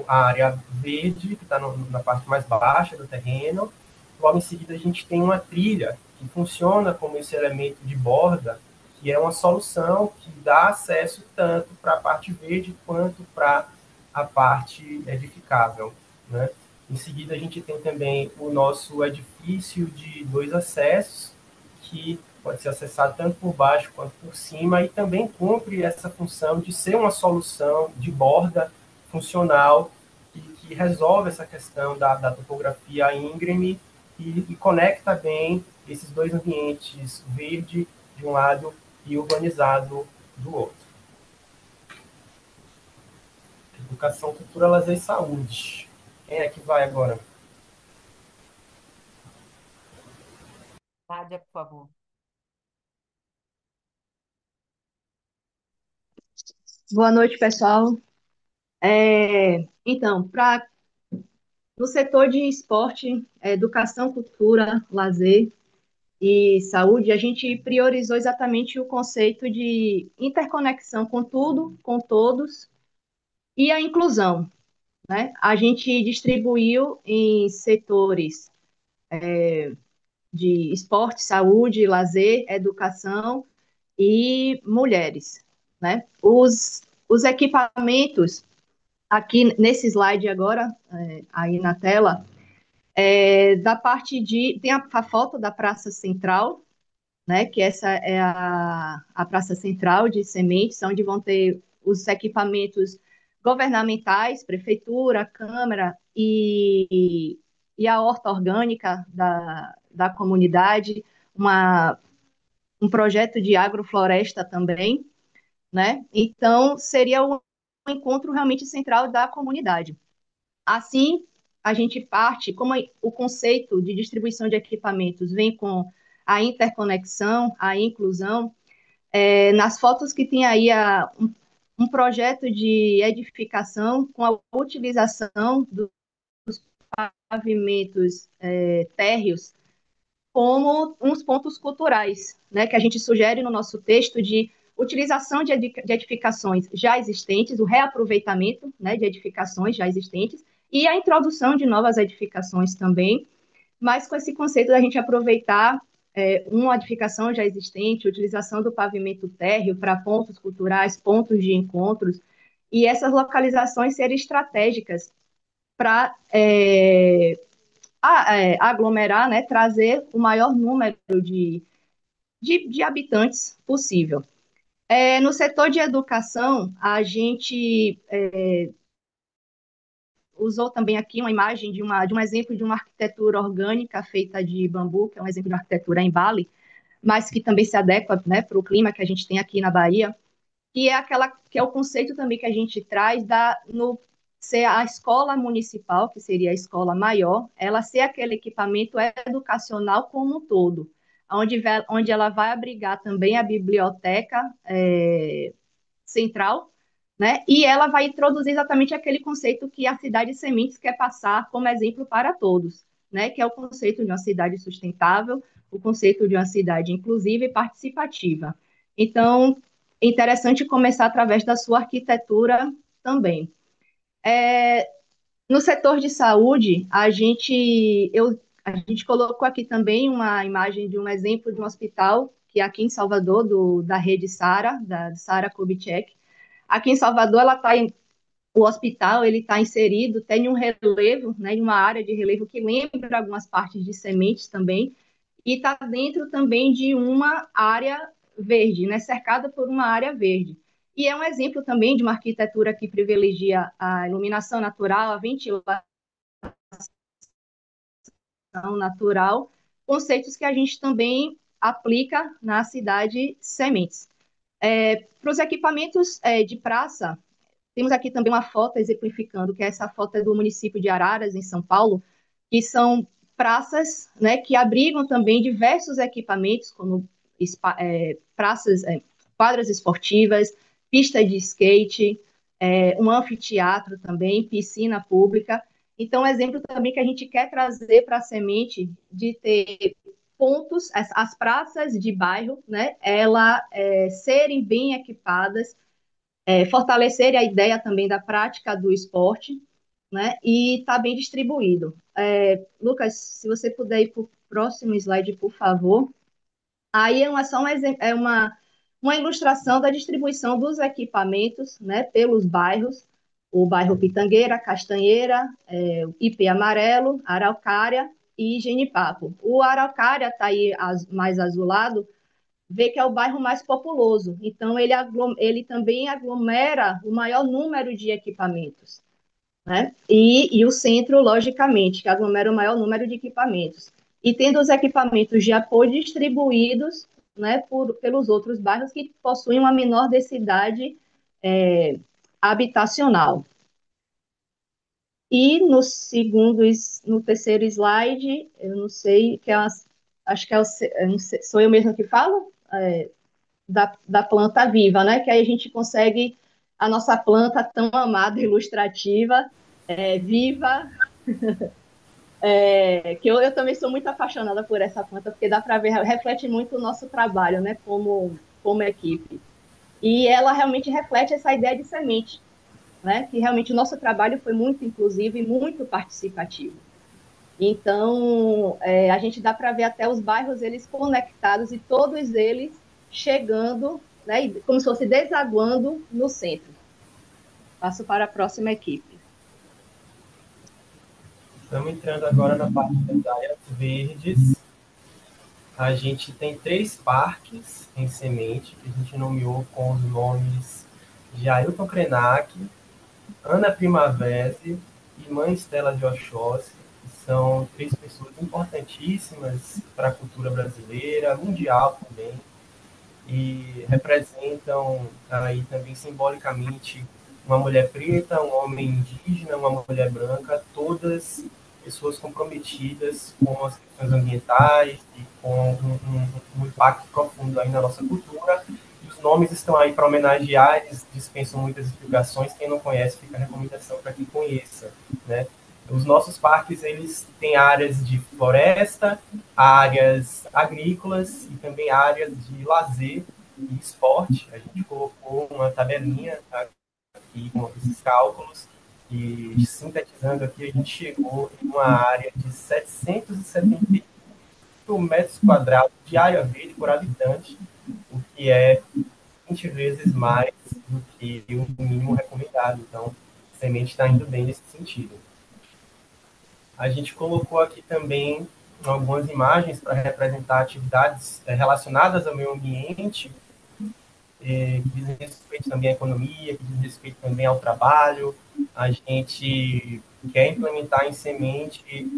a área verde, que está na parte mais baixa do terreno. Logo em seguida, a gente tem uma trilha que funciona como esse elemento de borda, que é uma solução que dá acesso tanto para a parte verde quanto para a parte edificável, né? Em seguida, a gente tem também o nosso edifício de 2 acessos, que pode ser acessado tanto por baixo quanto por cima, e também cumpre essa função de ser uma solução de borda funcional que resolve essa questão da topografia íngreme e conecta bem esses dois ambientes, verde de um lado e urbanizado do outro. Educação, cultura, lazer e saúde. Quem é que vai agora? Nádia, por favor. Boa noite, pessoal. Então, no setor de esporte, educação, cultura, lazer e saúde, a gente priorizou exatamente o conceito de interconexão com tudo, com todos e a inclusão, né? A gente distribuiu em setores de esporte, saúde, lazer, educação e mulheres, né? Os equipamentos aqui nesse slide agora, aí na tela, da parte de. Tem a foto da Praça Central, né? Que essa é a Praça Central de Sementes, onde vão ter os equipamentos governamentais, prefeitura, câmara e a horta orgânica da comunidade, um projeto de agrofloresta também, né? Então, seria um encontro realmente central da comunidade. Assim, a gente parte, como o conceito de distribuição de equipamentos vem com a interconexão, a inclusão, nas fotos que tem aí um projeto de edificação com a utilização dos pavimentos térreos como uns pontos culturais, né, que a gente sugere no nosso texto de utilização de edificações já existentes, o reaproveitamento, né, de edificações já existentes e a introdução de novas edificações também, mas com esse conceito da gente aproveitar uma edificação já existente, utilização do pavimento térreo para pontos culturais, pontos de encontros, e essas localizações serem estratégicas para aglomerar, né, trazer o maior número de habitantes possível. No setor de educação, a gente usou também aqui uma imagem de um exemplo de uma arquitetura orgânica feita de bambu, que é um exemplo de arquitetura em Bali, mas que também se adequa, né, para o clima que a gente tem aqui na Bahia, que é o conceito também que a gente traz no ser a escola municipal, que seria a escola maior, ela ser aquele equipamento educacional como um todo, onde ela vai abrigar também a biblioteca central, né? E ela vai introduzir exatamente aquele conceito que a Cidade Sementes quer passar como exemplo para todos, né? Que é o conceito de uma cidade sustentável, o conceito de uma cidade inclusiva e participativa. Então, é interessante começar através da sua arquitetura também. No setor de saúde, a gente colocou aqui também uma imagem de um exemplo de um hospital, que é aqui em Salvador, da rede Sara, da Sara Kubitschek. Aqui em Salvador, o hospital ele está inserido, tem um relevo, né, uma área de relevo que lembra algumas partes de sementes também, e está dentro também de uma área verde, né, cercada por uma área verde. E é um exemplo também de uma arquitetura que privilegia a iluminação natural, a ventilação natural, conceitos que a gente também aplica na cidade Sementes. Para os equipamentos de praça, temos aqui também uma foto exemplificando, que essa foto é do município de Araras, em São Paulo, que são praças, né, que abrigam também diversos equipamentos, como praças, quadras esportivas, pista de skate, um anfiteatro também, piscina pública. Então, exemplo também que a gente quer trazer para a semente de ter pontos, as praças de bairro, né, serem bem equipadas, fortalecer a ideia também da prática do esporte, né, e está bem distribuído. Lucas, se você puder ir para o próximo slide, por favor. Aí uma ilustração da distribuição dos equipamentos, né, pelos bairros, o bairro Pitangueira, Castanheira, IP Amarelo, Araucária e Genipapo. O Araucária está aí mais azulado, vê que é o bairro mais populoso, então ele também aglomera o maior número de equipamentos, né? E o centro, logicamente, que aglomera o maior número de equipamentos. E tendo os equipamentos de apoio distribuídos, né, pelos outros bairros que possuem uma menor densidade habitacional. E no terceiro slide, eu não sei, acho que sou eu mesma que falo, da planta viva, né? Que aí a gente consegue a nossa planta tão amada, ilustrativa, viva, que eu também sou muito apaixonada por essa planta, porque dá para ver, reflete muito o nosso trabalho, né? Como equipe. E ela realmente reflete essa ideia de semente, né? Que realmente o nosso trabalho foi muito inclusivo e muito participativo. Então, a gente dá para ver até os bairros eles conectados e todos eles chegando, né, como se fosse desaguando no centro. Passo para a próxima equipe. Estamos entrando agora na parte das áreas verdes. A gente tem 3 parques em semente, que a gente nomeou com os nomes de Ailton Krenak, Ana Primavesi e Mãe Estela de Oxóssi, que são 3 pessoas importantíssimas para a cultura brasileira, mundial também, e representam aí também simbolicamente uma mulher preta, um homem indígena, uma mulher branca, todas pessoas comprometidas com as questões ambientais e com um impacto profundo aí na nossa cultura. E os nomes estão aí para homenagear, eles dispensam muitas explicações. Quem não conhece, fica a recomendação para quem conheça, né? Os nossos parques, eles têm áreas de floresta, áreas agrícolas e também áreas de lazer e esporte. A gente colocou uma tabelinha aqui com esses cálculos e, sintetizando aqui, a gente chegou em uma área de 778 metros quadrados de área verde por habitante, o que é 20 vezes mais do que o mínimo recomendado. Então, a semente está indo bem nesse sentido. A gente colocou aqui também algumas imagens para representar atividades relacionadas ao meio ambiente, que dizem respeito também à economia, que dizem respeito também ao trabalho. A gente quer implementar em semente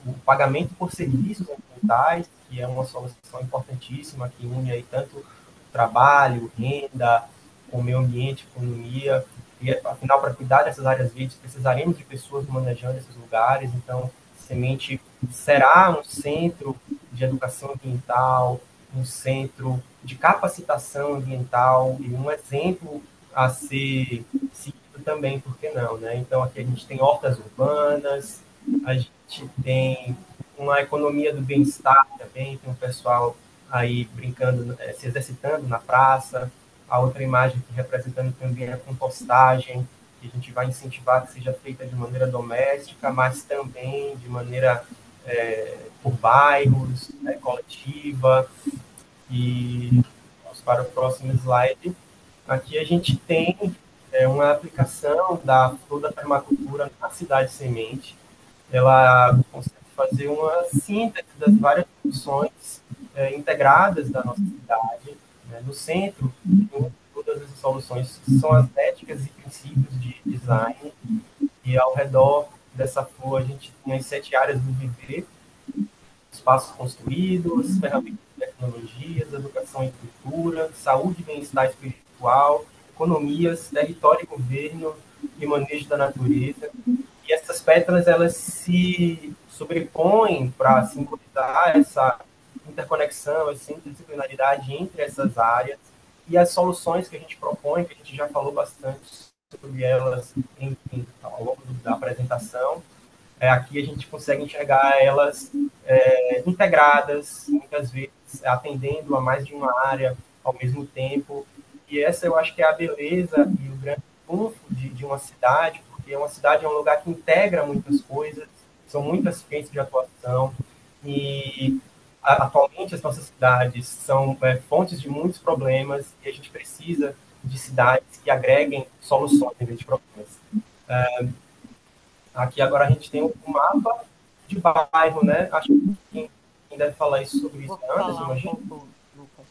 o pagamento por serviços ambientais, que é uma solução importantíssima, que une aí tanto trabalho, renda, com o meio ambiente, economia. E, afinal, para cuidar dessas áreas verdes, precisaremos de pessoas manejando esses lugares. Então, Semente será um centro de educação ambiental, um centro de capacitação ambiental e um exemplo a ser seguido também, por que não, né? Então, aqui a gente tem hortas urbanas, a gente tem uma economia do bem-estar também, tem um pessoal aí brincando, se exercitando na praça. A outra imagem aqui representando também a compostagem, que a gente vai incentivar que seja feita de maneira doméstica, mas também de maneira por bairros, coletiva. E vamos para o próximo slide. Aqui a gente tem uma aplicação da flor da permacultura na cidade semente. Ela consegue fazer uma síntese das várias funções integradas da nossa cidade. No centro, todas as soluções são as éticas e princípios de design, e ao redor dessa flor a gente tem as 7 áreas do viver: espaços construídos, ferramentas de tecnologias, educação e cultura, saúde e bem-estar espiritual, economias, território e governo e manejo da natureza. E essa essas pétalas elas se sobrepõem para simbolizar essa interconexão, essa interdisciplinaridade entre essas áreas e as soluções que a gente propõe, que a gente já falou bastante sobre elas ao longo da apresentação. Aqui a gente consegue enxergar elas integradas, muitas vezes atendendo a mais de uma área ao mesmo tempo. E essa eu acho que é a beleza e o grande trunfo de uma cidade, porque uma cidade é um lugar que integra muitas coisas, são muitas frentes de atuação, e atualmente as nossas cidades são fontes de muitos problemas, e a gente precisa de cidades que agreguem soluções em vez de problemas. Aqui agora a gente tem um mapa de bairro, né? Acho que quem deve falar isso sobre isso Vou é Anderson, falar um imagina. pouco, Lucas.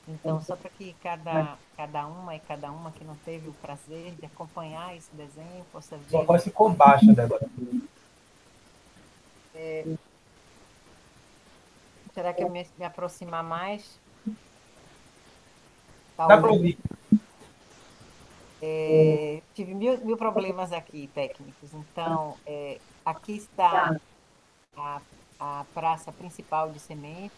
Então, só para que cada uma e cada uma que não teve o prazer de acompanhar esse desenho possa Sua ver voz mais ficou claramente. baixa, Débora. Será que eu me aproximar mais? Está Dá para ouvindo? ouvir. Tive mil problemas aqui técnicos. Então, aqui está a, a praça principal de Semente,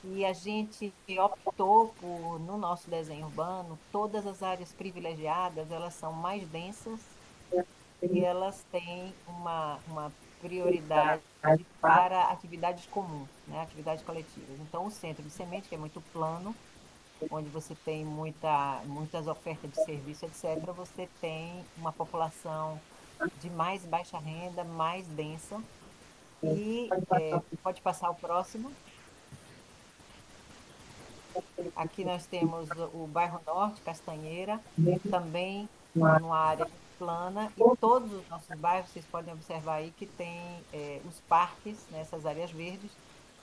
e a gente optou por, no nosso desenho urbano, todas as áreas privilegiadas, elas são mais densas e elas têm uma prioridade para atividades comuns, né, atividades coletivas. Então, o centro de Semente, que é muito plano, onde você tem muitas ofertas de serviço, etc., você tem uma população de mais baixa renda, mais densa, e pode passar o próximo. Aqui nós temos o bairro Norte, Castanheira, também numa área muito plana, e todos os nossos bairros, vocês podem observar aí que tem os parques nessas áreas verdes,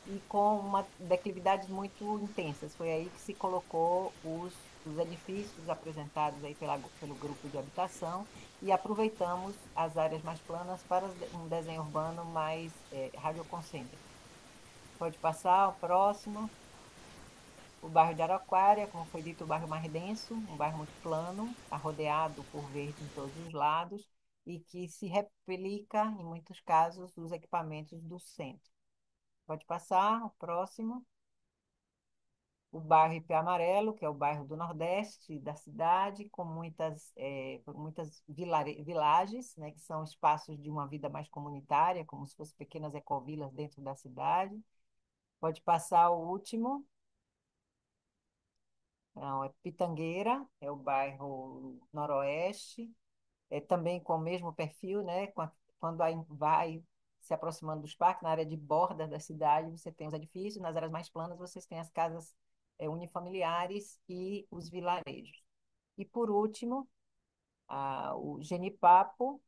e com uma declividades muito intensas. Foi aí que se colocou os edifícios apresentados aí pelo grupo de habitação, e aproveitamos as áreas mais planas para um desenho urbano mais radioconcêntrico. Pode passar o próximo. O bairro de Araucária, como foi dito, o bairro mais denso, um bairro muito plano, arrodeado por verde em todos os lados, e que se replica, em muitos casos, dos equipamentos do centro. Pode passar, o próximo. O bairro Ipê Amarelo, que é o bairro do Nordeste da cidade, com muitas vilages, né, que são espaços de uma vida mais comunitária, como se fossem pequenas ecovilas dentro da cidade. Pode passar o último. Não, é Pitangueira, é o bairro Noroeste, também com o mesmo perfil, né? Quando vai se aproximando dos parques, na área de borda da cidade, você tem os edifícios, nas áreas mais planas, vocês têm as casas unifamiliares e os vilarejos. E, por último, o Genipapo,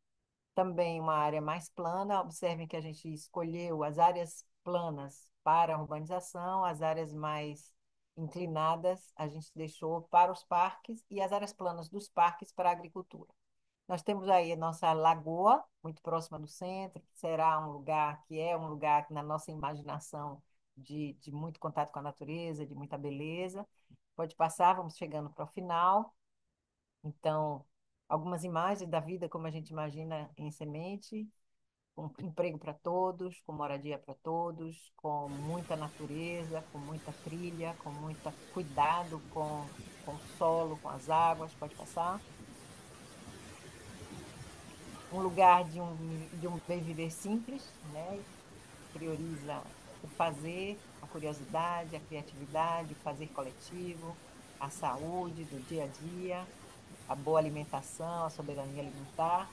também uma área mais plana. Observem que a gente escolheu as áreas planas para a urbanização, as áreas mais inclinadas a gente deixou para os parques, e as áreas planas dos parques para a agricultura. Nós temos aí a nossa lagoa, muito próxima do centro, que será um lugar que é um lugar que, na nossa imaginação, de muito contato com a natureza, de muita beleza. Pode passar, vamos chegando para o final. Então, algumas imagens da vida como a gente imagina em Semente, com emprego para todos, com moradia para todos, com muita natureza, com muita trilha, com muito cuidado com o solo, com as águas. Pode passar. Um lugar de um bem viver simples, né? Prioriza o fazer, a curiosidade, a criatividade, o fazer coletivo, a saúde do dia a dia, a boa alimentação, a soberania alimentar.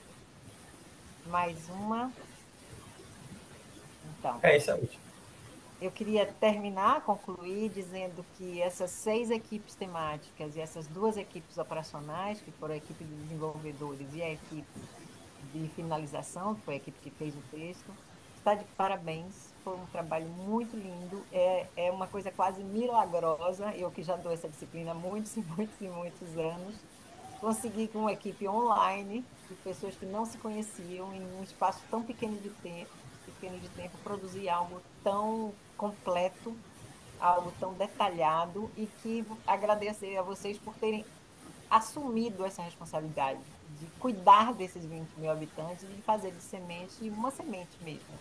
Mais uma. Então, Isso é útil. eu queria terminar, concluir, dizendo que essas 6 equipes temáticas e essas 2 equipes operacionais, que foram a equipe de desenvolvedores e a equipe de finalização, que foi a equipe que fez o texto, está de parabéns. Foi um trabalho muito lindo, é uma coisa quase milagrosa. Eu que já dou essa disciplina há muitos e muitos e muitos anos, consegui com uma equipe online de pessoas que não se conheciam, em um espaço tão pequeno de tempo, produzir algo tão completo, algo tão detalhado, e que agradecer a vocês por terem assumido essa responsabilidade de cuidar desses 20 mil habitantes e de fazer de semente uma semente mesmo,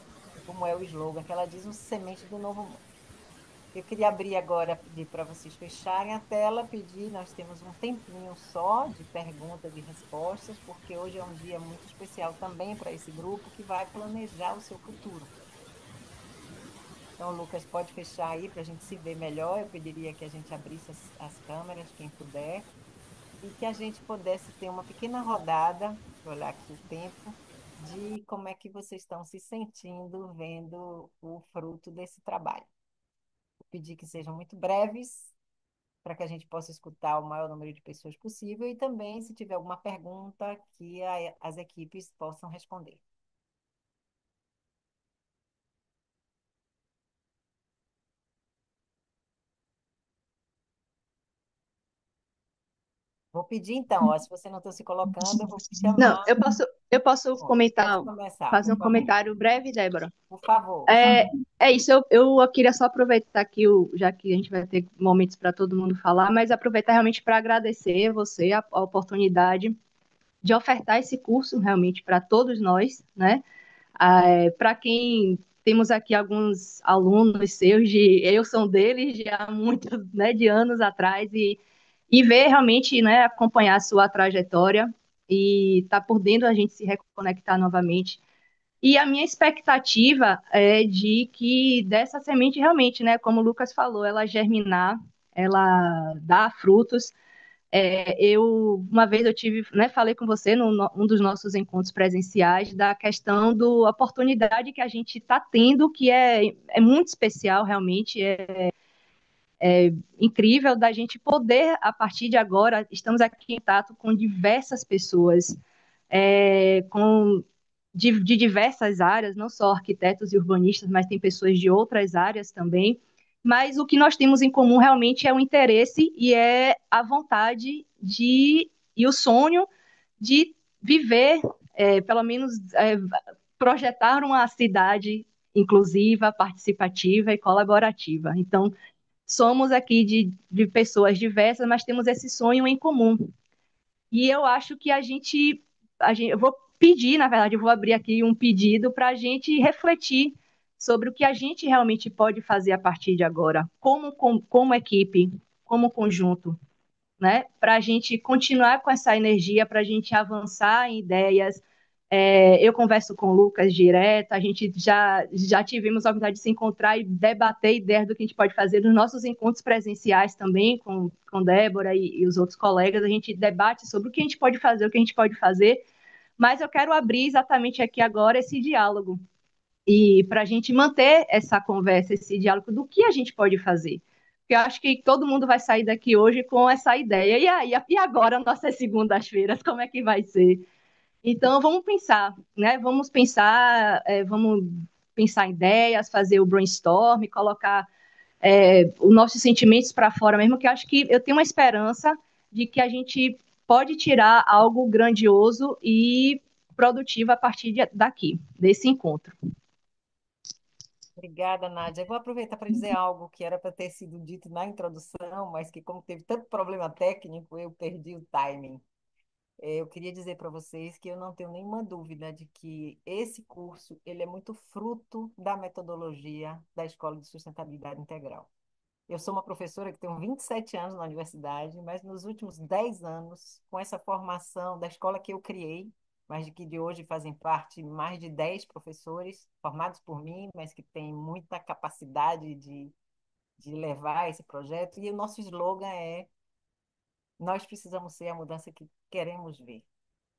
como é o slogan que ela diz, uma semente do novo mundo. Eu queria abrir agora, pedir para vocês fecharem a tela, pedir, nós temos um tempinho só de perguntas e respostas, porque hoje é um dia muito especial também para esse grupo que vai planejar o seu futuro. Então, Lucas, pode fechar aí para a gente se ver melhor. Eu pediria que a gente abrisse as câmeras, quem puder, e que a gente pudesse ter uma pequena rodada, deixa eu olhar aqui o tempo, de como é que vocês estão se sentindo vendo o fruto desse trabalho. Vou pedir que sejam muito breves, para que a gente possa escutar o maior número de pessoas possível e também, se tiver alguma pergunta, que as equipes possam responder. Vou pedir então, ó, se você não está se colocando, eu vou Não, chamar. eu posso Pode comentar, começar, fazer por um favor. comentário breve, Débora. Por favor. É, é isso, eu queria só aproveitar aqui, já que a gente vai ter momentos para todo mundo falar, mas aproveitar realmente para agradecer você a oportunidade de ofertar esse curso realmente para todos nós, né? Para quem temos aqui alguns alunos seus, eu sou um deles de há muitos, né, de anos atrás, e ver realmente, né, acompanhar a sua trajetória e estar por dentro a gente se reconectar novamente. E a minha expectativa é de que dessa semente realmente, né, como o Lucas falou, ela germinar, ela dá frutos. Uma vez eu tive, né, falei com você um dos nossos encontros presenciais da questão da oportunidade que a gente está tendo, que é muito especial realmente, incrível da gente poder, a partir de agora, estamos aqui em contato com diversas pessoas, de diversas áreas, não só arquitetos e urbanistas, mas tem pessoas de outras áreas também. Mas o que nós temos em comum realmente é o interesse e é a vontade e o sonho de viver, pelo menos projetar uma cidade inclusiva, participativa e colaborativa. Então, somos aqui de pessoas diversas, mas temos esse sonho em comum. E eu acho que eu vou pedir, na verdade, eu vou abrir aqui um pedido para a gente refletir sobre o que a gente realmente pode fazer a partir de agora, como equipe, como conjunto, né? Para a gente continuar com essa energia, para a gente avançar em ideias. Eu converso com o Lucas direto, a gente já tivemos a oportunidade de se encontrar e debater ideias do que a gente pode fazer nos nossos encontros presenciais também, com Débora e os outros colegas, a gente debate sobre o que a gente pode fazer, o que a gente pode fazer, mas eu quero abrir exatamente aqui agora esse diálogo, e para a gente manter essa conversa, esse diálogo do que a gente pode fazer. Porque eu acho que todo mundo vai sair daqui hoje com essa ideia. E aí, e agora, nossas segundas-feiras, como é que vai ser? Então, vamos pensar, né? Vamos pensar em ideias, fazer o brainstorm, colocar os nossos sentimentos para fora mesmo, que eu acho que eu tenho uma esperança de que a gente pode tirar algo grandioso e produtivo a partir daqui, desse encontro. Obrigada, Nádia. Eu vou aproveitar para dizer algo que era para ter sido dito na introdução, mas que, como teve tanto problema técnico, eu perdi o timing. Eu queria dizer para vocês que eu não tenho nenhuma dúvida de que esse curso ele é muito fruto da metodologia da Escola de Sustentabilidade Integral. Eu sou uma professora que tenho 27 anos na universidade, mas nos últimos 10 anos, com essa formação da escola que eu criei, mas de que de hoje fazem parte mais de 10 professores formados por mim, mas que têm muita capacidade de levar esse projeto, e o nosso slogan é: nós precisamos ser a mudança que queremos ver.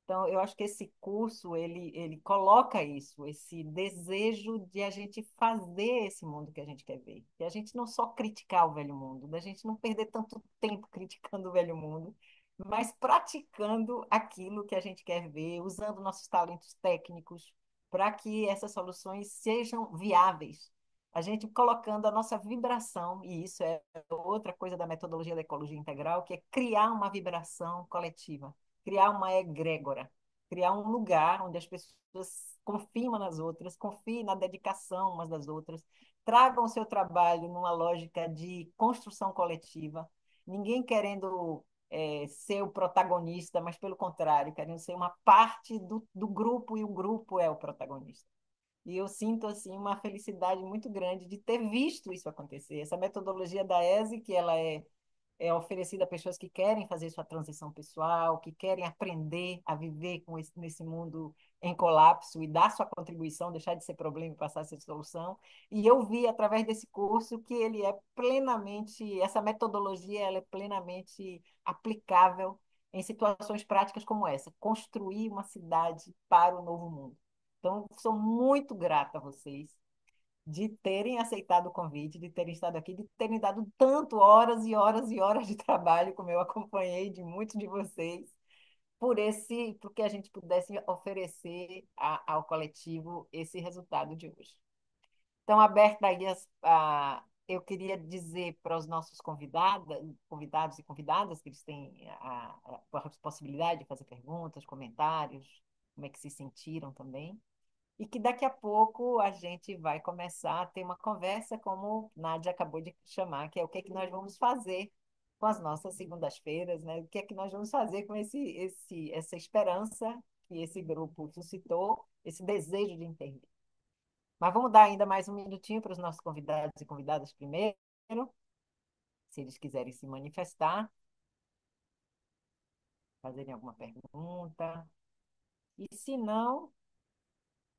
Então, eu acho que esse curso, ele coloca isso, esse desejo de a gente fazer esse mundo que a gente quer ver. E a gente não só criticar o velho mundo, da gente não perder tanto tempo criticando o velho mundo, mas praticando aquilo que a gente quer ver, usando nossos talentos técnicos para que essas soluções sejam viáveis. A gente colocando a nossa vibração, e isso é outra coisa da metodologia da ecologia integral, que é criar uma vibração coletiva, criar uma egrégora, criar um lugar onde as pessoas confiem umas nas outras, confiem na dedicação umas das outras, tragam o seu trabalho numa lógica de construção coletiva, ninguém querendo ser o protagonista, mas pelo contrário, querem ser uma parte do grupo e o grupo é o protagonista. E eu sinto assim uma felicidade muito grande de ter visto isso acontecer. Essa metodologia da ESE, que ela é oferecida a pessoas que querem fazer sua transição pessoal, que querem aprender a viver nesse mundo em colapso e dar sua contribuição, deixar de ser problema e passar a ser solução. E eu vi através desse curso que ele é plenamente, essa metodologia ela é plenamente aplicável em situações práticas como essa, construir uma cidade para o novo mundo. Então, sou muito grata a vocês de terem aceitado o convite, de terem estado aqui, de terem dado tanto horas e horas e horas de trabalho, como eu acompanhei de muitos de vocês, porque a gente pudesse oferecer ao coletivo esse resultado de hoje. Então, aberta aí eu queria dizer para os nossos convidados e convidadas que eles têm a possibilidade de fazer perguntas, comentários, como é que se sentiram também e que daqui a pouco a gente vai começar a ter uma conversa, como Nádia acabou de chamar, que é o que é que nós vamos fazer com as nossas segundas-feiras, né? O que é que nós vamos fazer com essa esperança que esse grupo suscitou, esse desejo de entender. Mas vamos dar ainda mais um minutinho para os nossos convidados e convidadas primeiro, se eles quiserem se manifestar, fazerem alguma pergunta. E se não,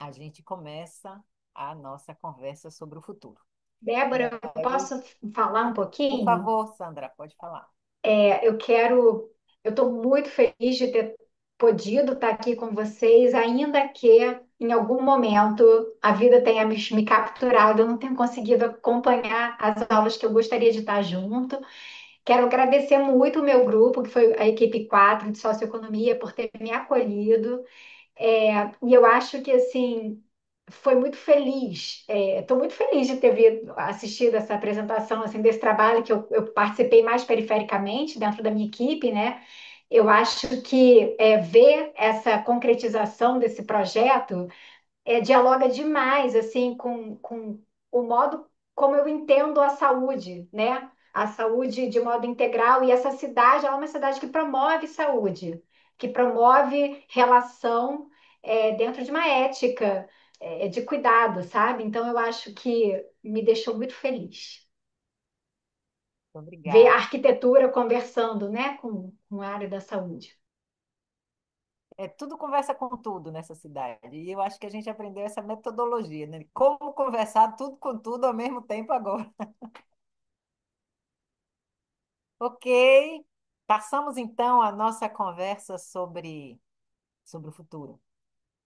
a gente começa a nossa conversa sobre o futuro. E Débora, eu aí, posso falar um por pouquinho? favor, Sandra, pode falar. Eu estou muito feliz de ter podido estar aqui com vocês, ainda que em algum momento a vida tenha me capturado, eu não tenho conseguido acompanhar as aulas que eu gostaria de estar junto. Quero agradecer muito o meu grupo, que foi a equipe 4 de Socioeconomia, por ter me acolhido. E eu acho que assim foi muito feliz. Estou muito feliz de ter assistido essa apresentação assim desse trabalho que eu participei mais perifericamente dentro da minha equipe, né? Eu acho que ver essa concretização desse projeto dialoga demais assim com o modo como eu entendo a saúde, né? A saúde de modo integral e essa cidade, ela é uma cidade que promove saúde, que promove relação dentro de uma ética de cuidado, sabe? Então eu acho que me deixou muito feliz ver a Obrigada. arquitetura conversando, né, com a área da saúde. Tudo conversa com tudo nessa cidade. E eu acho que a gente aprendeu essa metodologia, né? Como conversar tudo com tudo ao mesmo tempo agora. Ok. Passamos então a nossa conversa sobre o futuro.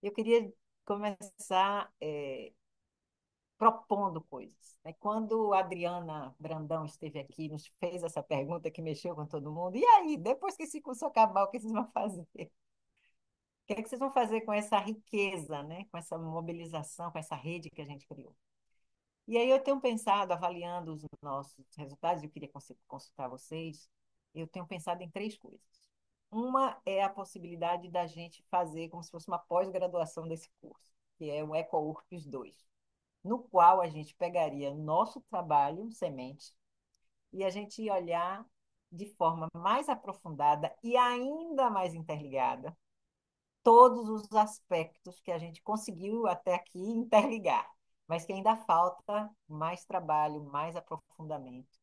Eu queria começar propondo coisas, né? Quando a Adriana Brandão esteve aqui, nos fez essa pergunta que mexeu com todo mundo, e aí, depois que esse curso acabar, o que vocês vão fazer? O que é que vocês vão fazer com essa riqueza, né? Com essa mobilização, com essa rede que a gente criou? E aí eu tenho pensado, avaliando os nossos resultados, eu queria consultar vocês, eu tenho pensado em três coisas. Uma é a possibilidade da gente fazer como se fosse uma pós-graduação desse curso, que é o EcoURPS 2, no qual a gente pegaria nosso trabalho, semente, e a gente ia olhar de forma mais aprofundada e ainda mais interligada todos os aspectos que a gente conseguiu até aqui interligar, mas que ainda falta mais trabalho, mais aprofundamento.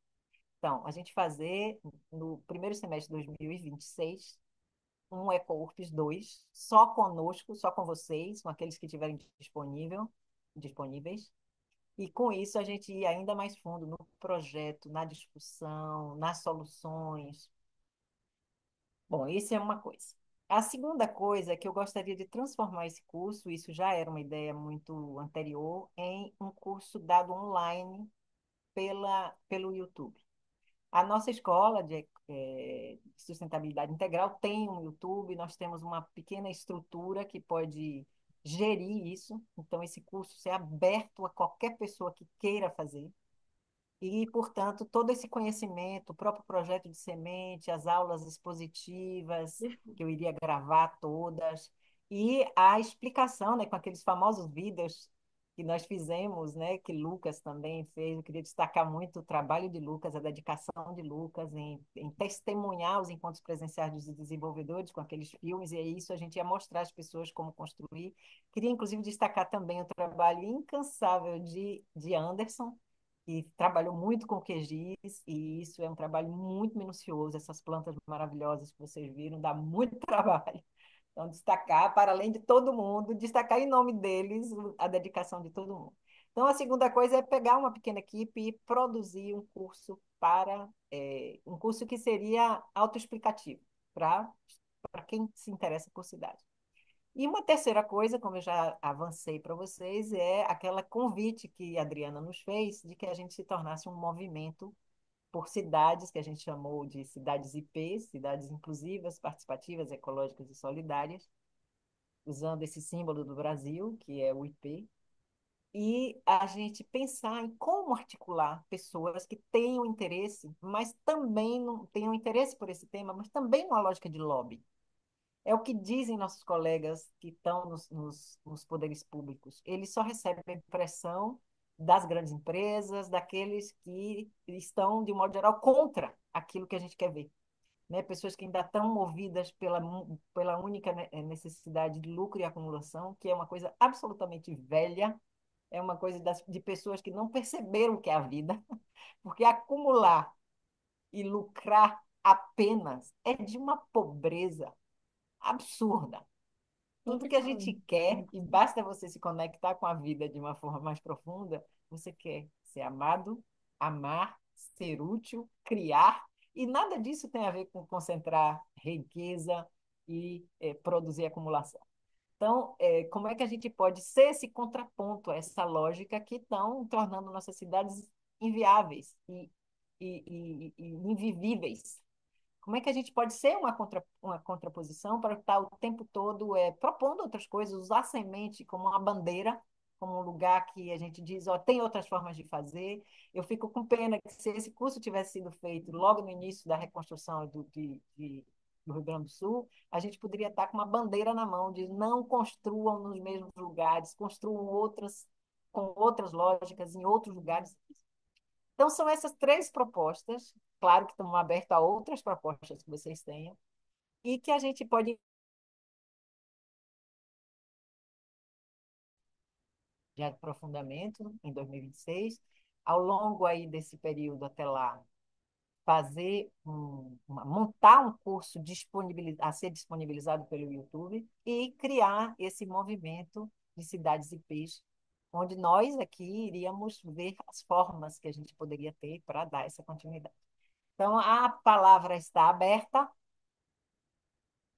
Então, a gente fazer no primeiro semestre de 2026 um EcoURPS 2, só conosco, só com vocês, com aqueles que tiverem disponíveis, e com isso a gente ir ainda mais fundo no projeto, na discussão, nas soluções. Bom, isso é uma coisa. A segunda coisa é que eu gostaria de transformar esse curso, isso já era uma ideia muito anterior, em um curso dado online pelo YouTube. A nossa escola de sustentabilidade integral tem um YouTube, nós temos uma pequena estrutura que pode gerir isso, então esse curso é aberto a qualquer pessoa que queira fazer. E, portanto, todo esse conhecimento, o próprio projeto de semente, as aulas expositivas, que eu iria gravar todas, e a explicação, né, com aqueles famosos vídeos que nós fizemos, né, que Lucas também fez. Eu queria destacar muito o trabalho de Lucas, a dedicação de Lucas em testemunhar os encontros presenciais dos desenvolvedores com aqueles filmes, e é isso a gente ia mostrar às pessoas como construir. Queria, inclusive, destacar também o trabalho incansável de Anderson, que trabalhou muito com QGIS, e isso é um trabalho muito minucioso. Essas plantas maravilhosas que vocês viram, dá muito trabalho. Então, destacar, para além de todo mundo, destacar em nome deles a dedicação de todo mundo. Então, a segunda coisa é pegar uma pequena equipe e produzir um curso um curso que seria autoexplicativo para quem se interessa por cidade. E uma terceira coisa, como eu já avancei para vocês, é aquela convite que a Adriana nos fez de que a gente se tornasse um movimento por cidades, que a gente chamou de cidades IP, cidades inclusivas, participativas, ecológicas e solidárias, usando esse símbolo do Brasil, que é o IP, e a gente pensar em como articular pessoas que tenham interesse, mas também não tenham interesse por esse tema, mas também numa lógica de lobby. É o que dizem nossos colegas que estão nos poderes públicos. Eles só recebem pressão das grandes empresas, daqueles que estão, de um modo geral, contra aquilo que a gente quer ver. Né? Pessoas que ainda estão movidas pela única necessidade de lucro e acumulação, que é uma coisa absolutamente velha, é uma coisa de pessoas que não perceberam o que é a vida, porque acumular e lucrar apenas é de uma pobreza absurda. Tudo que a gente quer, e basta você se conectar com a vida de uma forma mais profunda, você quer ser amado, amar, ser útil, criar, e nada disso tem a ver com concentrar riqueza e produzir acumulação. Então, como é que a gente pode ser esse contraponto a essa lógica que estão tornando nossas cidades inviáveis e invivíveis? Como é que a gente pode ser uma contraposição para estar o tempo todo propondo outras coisas, usar a semente como uma bandeira, como um lugar que a gente diz, ó, tem outras formas de fazer. Eu fico com pena que se esse curso tivesse sido feito logo no início da reconstrução do Rio Grande do Sul, a gente poderia estar com uma bandeira na mão de não construam nos mesmos lugares, construam com outras lógicas em outros lugares. Então, são essas três propostas, claro que estamos abertos a outras propostas que vocês tenham, e que a gente pode, de aprofundamento, em 2026, ao longo aí desse período até lá, montar um curso a ser disponibilizado pelo YouTube e criar esse movimento de cidades IPs, onde nós aqui iríamos ver as formas que a gente poderia ter para dar essa continuidade. Então, a palavra está aberta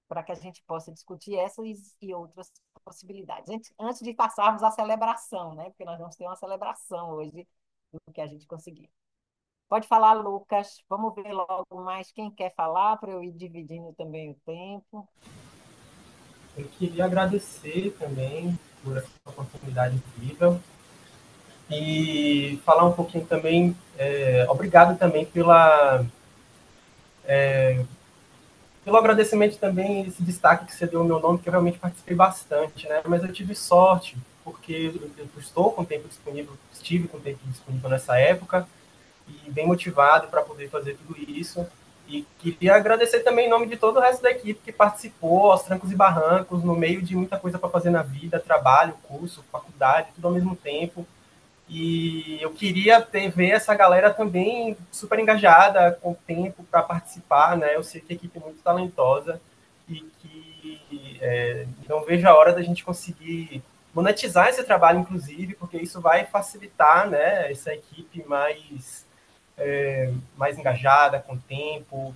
para que a gente possa discutir essas e outras possibilidades. Antes de passarmos à celebração, né? Porque nós vamos ter uma celebração hoje do que a gente conseguiu. Pode falar, Lucas. Vamos ver logo mais quem quer falar, para eu ir dividindo também o tempo. Eu queria agradecer também por essa oportunidade incrível e falar um pouquinho também, obrigado também pelo agradecimento também, esse destaque que você deu ao meu nome, que eu realmente participei bastante, né? Mas eu tive sorte, porque eu estou com tempo disponível, estive com tempo disponível nessa época, e bem motivado para poder fazer tudo isso. E queria agradecer também em nome de todo o resto da equipe que participou aos trancos e barrancos, no meio de muita coisa para fazer na vida, trabalho, curso, faculdade, tudo ao mesmo tempo. E eu queria ver essa galera também super engajada, com tempo para participar, né? Eu sei que a equipe é muito talentosa e que não vejo a hora da gente conseguir monetizar esse trabalho, inclusive, porque isso vai facilitar, né, essa equipe mais engajada, com tempo.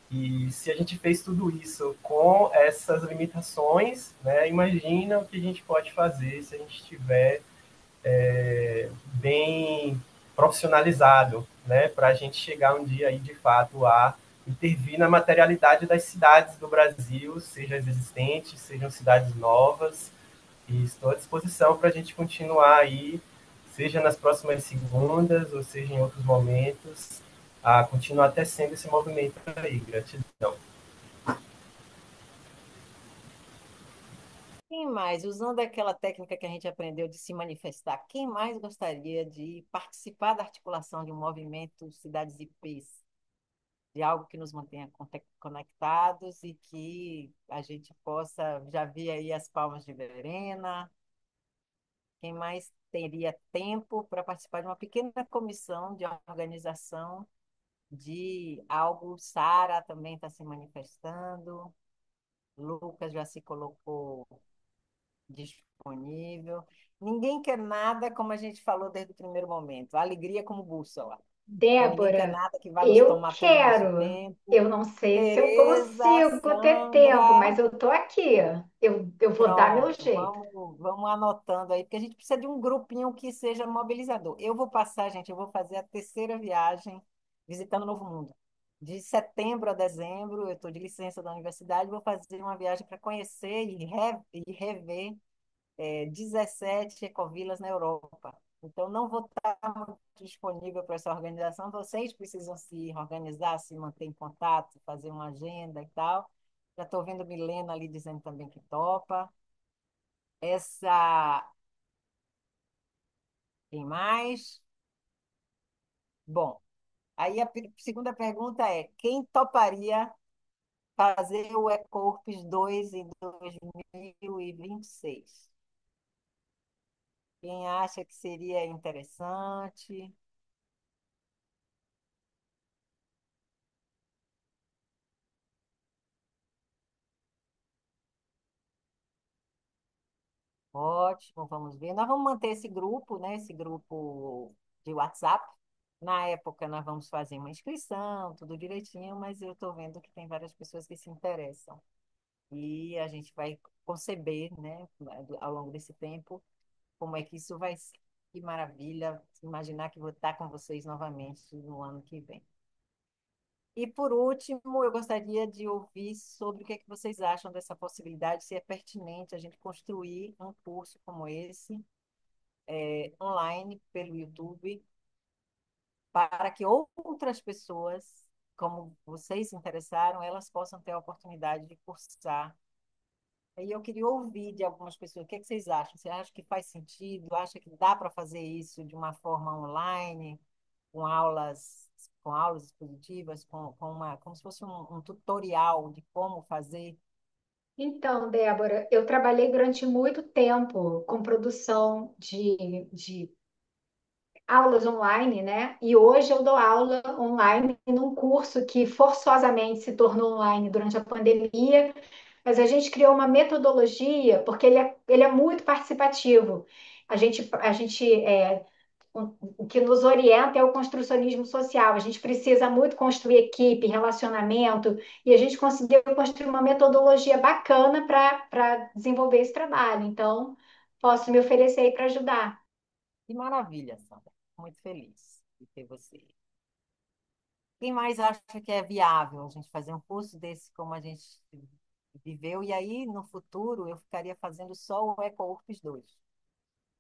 E se a gente fez tudo isso com essas limitações, né, imagina o que a gente pode fazer se a gente tiver bem profissionalizado, né, para a gente chegar um dia aí, de fato, a intervir na materialidade das cidades do Brasil, sejam as existentes, sejam cidades novas, e estou à disposição para a gente continuar aí, seja nas próximas segundas, ou seja em outros momentos, a continuar tecendo esse movimento aí. Gratidão. Quem mais, usando aquela técnica que a gente aprendeu de se manifestar, quem mais gostaria de participar da articulação de um movimento Cidades IPs, de algo que nos mantenha conectados e que a gente possa, já vi aí as palmas de Verena, quem mais teria tempo para participar de uma pequena comissão de organização de algo? Sara também está se manifestando, Lucas já se colocou disponível. Ninguém quer nada, como a gente falou desde o primeiro momento, a alegria como bússola. Então, ninguém quer Débora, nada que vá nos eu tomar todo o nosso quero. tempo. Eu não sei se eu Tereza, consigo ter tempo, Sandra, mas eu tô aqui. Eu vou dar meu pronto, jeito. vamos anotando aí, porque a gente precisa de um grupinho que seja mobilizador. Eu vou passar, gente, eu vou fazer a terceira viagem visitando o Novo Mundo. De setembro a dezembro, eu estou de licença da universidade, vou fazer uma viagem para conhecer e rever 17 ecovilas na Europa. Então, não vou estar muito disponível para essa organização. Vocês precisam se organizar, se manter em contato, fazer uma agenda e tal. Já estou vendo Milena ali dizendo também que topa. Essa. Quem mais? Bom, aí a segunda pergunta é: quem toparia fazer o Ecorpes 2 em 2026? Quem acha que seria interessante? Ótimo, vamos ver. Nós vamos manter esse grupo, né? Esse grupo de WhatsApp. Na época, nós vamos fazer uma inscrição, tudo direitinho, mas eu estou vendo que tem várias pessoas que se interessam. E a gente vai conceber, né, ao longo desse tempo, como é que isso vai ser. Que maravilha imaginar que vou estar com vocês novamente no ano que vem. E por último, eu gostaria de ouvir sobre o que é que vocês acham dessa possibilidade, se é pertinente a gente construir um curso como esse, online, pelo YouTube, para que outras pessoas, como vocês se interessaram, elas possam ter a oportunidade de cursar. E eu queria ouvir de algumas pessoas, o que é que vocês acham? Você acha que faz sentido? Acha que dá para fazer isso de uma forma online, com aulas expositivas, como se fosse um tutorial de como fazer? Então, Débora, eu trabalhei durante muito tempo com produção de aulas online, né? E hoje eu dou aula online num curso que forçosamente se tornou online durante a pandemia, mas a gente criou uma metodologia, porque ele é muito participativo. O que nos orienta é o construcionismo social. A gente precisa muito construir equipe, relacionamento, e a gente conseguiu construir uma metodologia bacana para desenvolver esse trabalho. Então, posso me oferecer aí para ajudar. Que maravilha, Sandra. Muito feliz de ter você. Quem mais acha que é viável a gente fazer um curso desse como a gente viveu? E aí, no futuro, eu ficaria fazendo só o EcoURPS 2.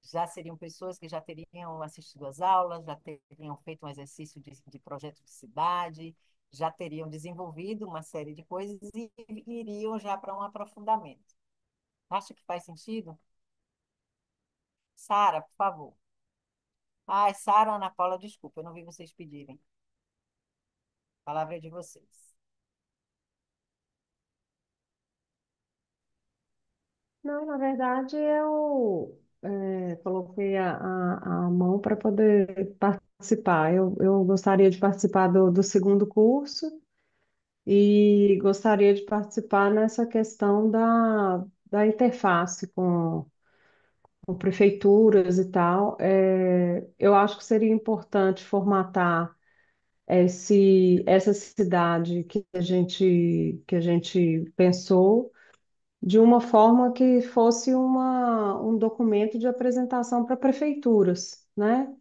Já seriam pessoas que já teriam assistido às aulas, já teriam feito um exercício de projeto de cidade, já teriam desenvolvido uma série de coisas e iriam já para um aprofundamento. Acha que faz sentido? Sara, por favor. Ai, Sara, Ana Paula, desculpa, eu não vi vocês pedirem. A palavra é de vocês. Não, na verdade, eu coloquei a mão para poder participar. Eu gostaria de participar do segundo curso e gostaria de participar nessa questão da interface com prefeituras e tal. Eu acho que seria importante formatar essa cidade que a gente pensou de uma forma que fosse um documento de apresentação para prefeituras, né?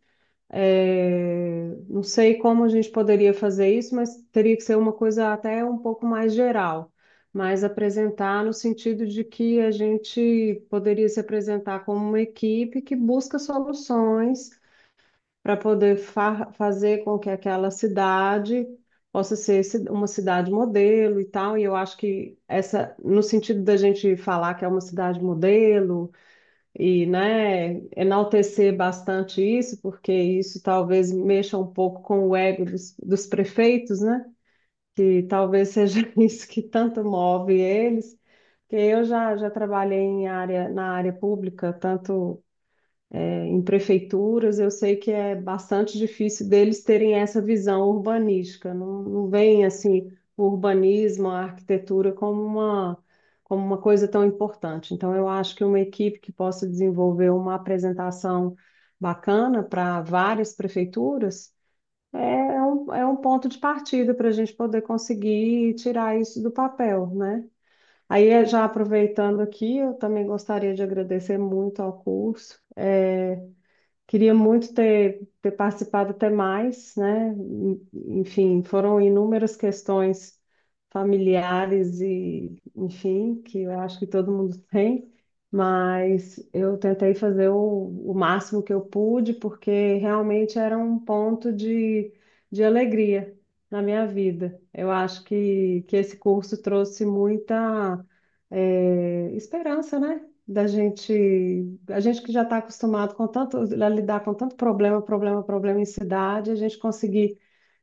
Não sei como a gente poderia fazer isso, mas teria que ser uma coisa até um pouco mais geral, mas apresentar no sentido de que a gente poderia se apresentar como uma equipe que busca soluções para poder fazer com que aquela cidade possa ser uma cidade modelo e tal, e eu acho que essa, no sentido da gente falar que é uma cidade modelo e, né, enaltecer bastante isso, porque isso talvez mexa um pouco com o ego dos prefeitos, né? Que talvez seja isso que tanto move eles, que eu já trabalhei na área pública, tanto em prefeituras, eu sei que é bastante difícil deles terem essa visão urbanística, não vem assim o urbanismo, a arquitetura como uma coisa tão importante. Então, eu acho que uma equipe que possa desenvolver uma apresentação bacana para várias prefeituras é um ponto de partida para a gente poder conseguir tirar isso do papel, né? Aí, já aproveitando aqui, eu também gostaria de agradecer muito ao curso. Queria muito ter participado até mais, né? Enfim, foram inúmeras questões familiares e, enfim, que eu acho que todo mundo tem, mas eu tentei fazer o máximo que eu pude, porque realmente era um ponto de alegria na minha vida. Eu acho que esse curso trouxe muita esperança, né? A gente que já está acostumado com tanto, a lidar com tanto problema em cidade, a gente conseguir